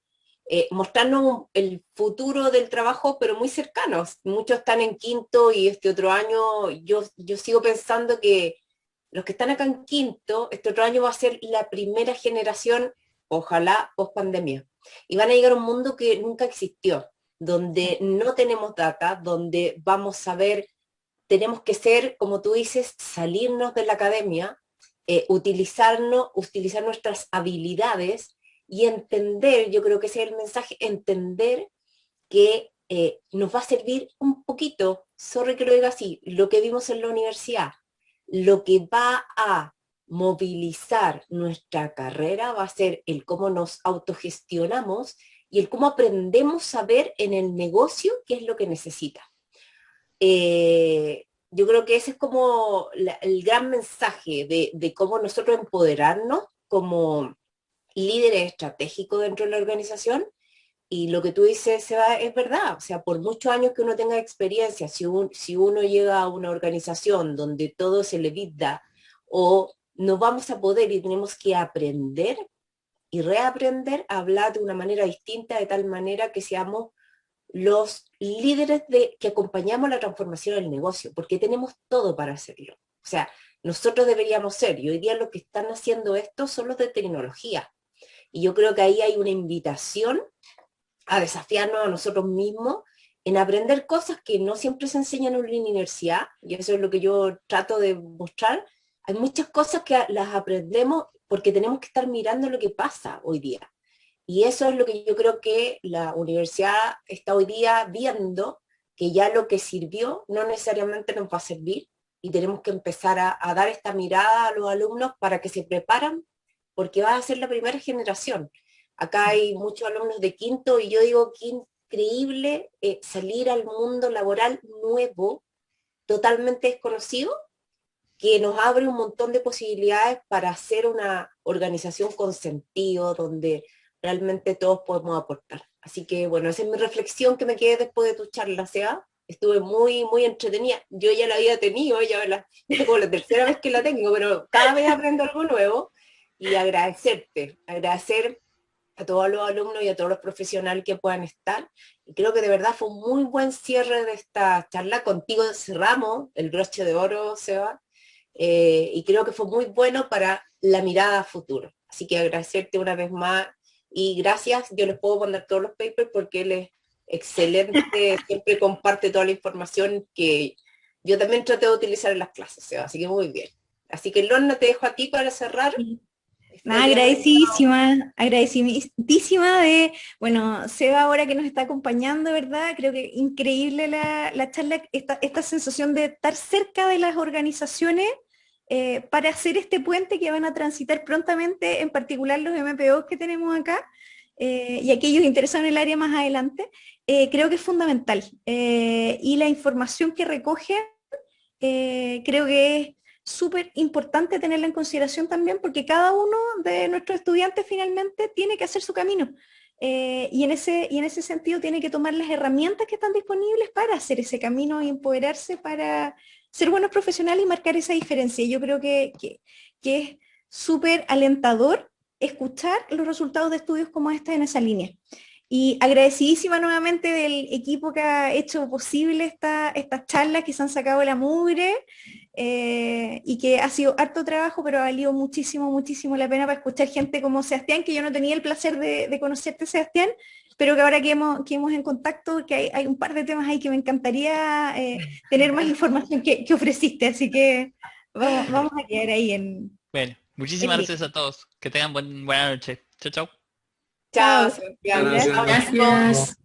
mostrarnos el futuro del trabajo, pero muy cercanos. Muchos están en quinto y este otro año yo sigo pensando que los que están acá en quinto, este otro año va a ser la primera generación, ojalá, post pandemia. Y van a llegar a un mundo que nunca existió, donde no tenemos data, donde vamos a ver, tenemos que ser, como tú dices, salirnos de la academia, utilizar nuestras habilidades y entender, yo creo que ese es el mensaje, entender que nos va a servir un poquito, sorry que lo diga así, lo que vimos en la universidad, lo que va a movilizar nuestra carrera va a ser el cómo nos autogestionamos y el cómo aprendemos a ver en el negocio qué es lo que necesita. Yo creo que ese es como el gran mensaje de cómo nosotros empoderarnos como líderes estratégicos dentro de la organización. Y lo que tú dices, Seba, es verdad. O sea, por muchos años que uno tenga experiencia, si uno llega a una organización donde todo se le da o no vamos a poder y tenemos que aprender y reaprender a hablar de una manera distinta, de tal manera que seamos los líderes que acompañamos la transformación del negocio, porque tenemos todo para hacerlo. O sea, nosotros deberíamos ser, y hoy día lo que están haciendo esto son los de tecnología. Y yo creo que ahí hay una invitación a desafiarnos a nosotros mismos en aprender cosas que no siempre se enseñan en la universidad, y eso es lo que yo trato de mostrar. Hay muchas cosas que las aprendemos porque tenemos que estar mirando lo que pasa hoy día. Y eso es lo que yo creo que la universidad está hoy día viendo, que ya lo que sirvió no necesariamente nos va a servir y tenemos que empezar a dar esta mirada a los alumnos para que se preparan porque va a ser la primera generación. Acá hay muchos alumnos de quinto y yo digo que increíble salir al mundo laboral nuevo, totalmente desconocido, que nos abre un montón de posibilidades para hacer una organización con sentido, donde realmente todos podemos aportar. Así que bueno, esa es mi reflexión que me quedé después de tu charla, Seba. Estuve muy, muy entretenida. Yo ya la había tenido, es como la tercera vez que la tengo, pero cada vez aprendo algo nuevo y agradecer a todos los alumnos y a todos los profesionales que puedan estar. Y creo que de verdad fue un muy buen cierre de esta charla. Contigo cerramos el broche de oro, Seba. y creo que fue muy bueno para la mirada a futuro. Así que agradecerte una vez más y gracias. Yo les puedo mandar todos los papers porque él es excelente, siempre comparte toda la información que yo también trato de utilizar en las clases, Seba, así que muy bien. Así que Lorna, te dejo a ti para cerrar. Agradecidísima, agradecidísima de, bueno, Seba ahora que nos está acompañando, ¿verdad? Creo que increíble la charla, esta sensación de estar cerca de las organizaciones para hacer este puente que van a transitar prontamente, en particular los MPOs que tenemos acá, y aquellos interesados en el área más adelante, creo que es fundamental. Y la información que recoge, creo que es súper importante tenerla en consideración también porque cada uno de nuestros estudiantes finalmente tiene que hacer su camino. Y en ese sentido tiene que tomar las herramientas que están disponibles para hacer ese camino y empoderarse para ser buenos profesionales y marcar esa diferencia. Yo creo que es súper alentador escuchar los resultados de estudios como este en esa línea. Y agradecidísima nuevamente del equipo que ha hecho posible estas charlas que se han sacado de la mugre y que ha sido harto trabajo, pero ha valido muchísimo, muchísimo la pena para escuchar gente como Sebastián, que yo no tenía el placer de conocerte, Sebastián, pero que ahora que hemos en contacto, que hay un par de temas ahí que me encantaría tener más información que ofreciste, así que vamos a quedar ahí en... Bueno, muchísimas gracias a todos. Que tengan buena noche. Chao, chao. Chao, Chao. Sebastián. Gracias. Chao, chicos. Gracias.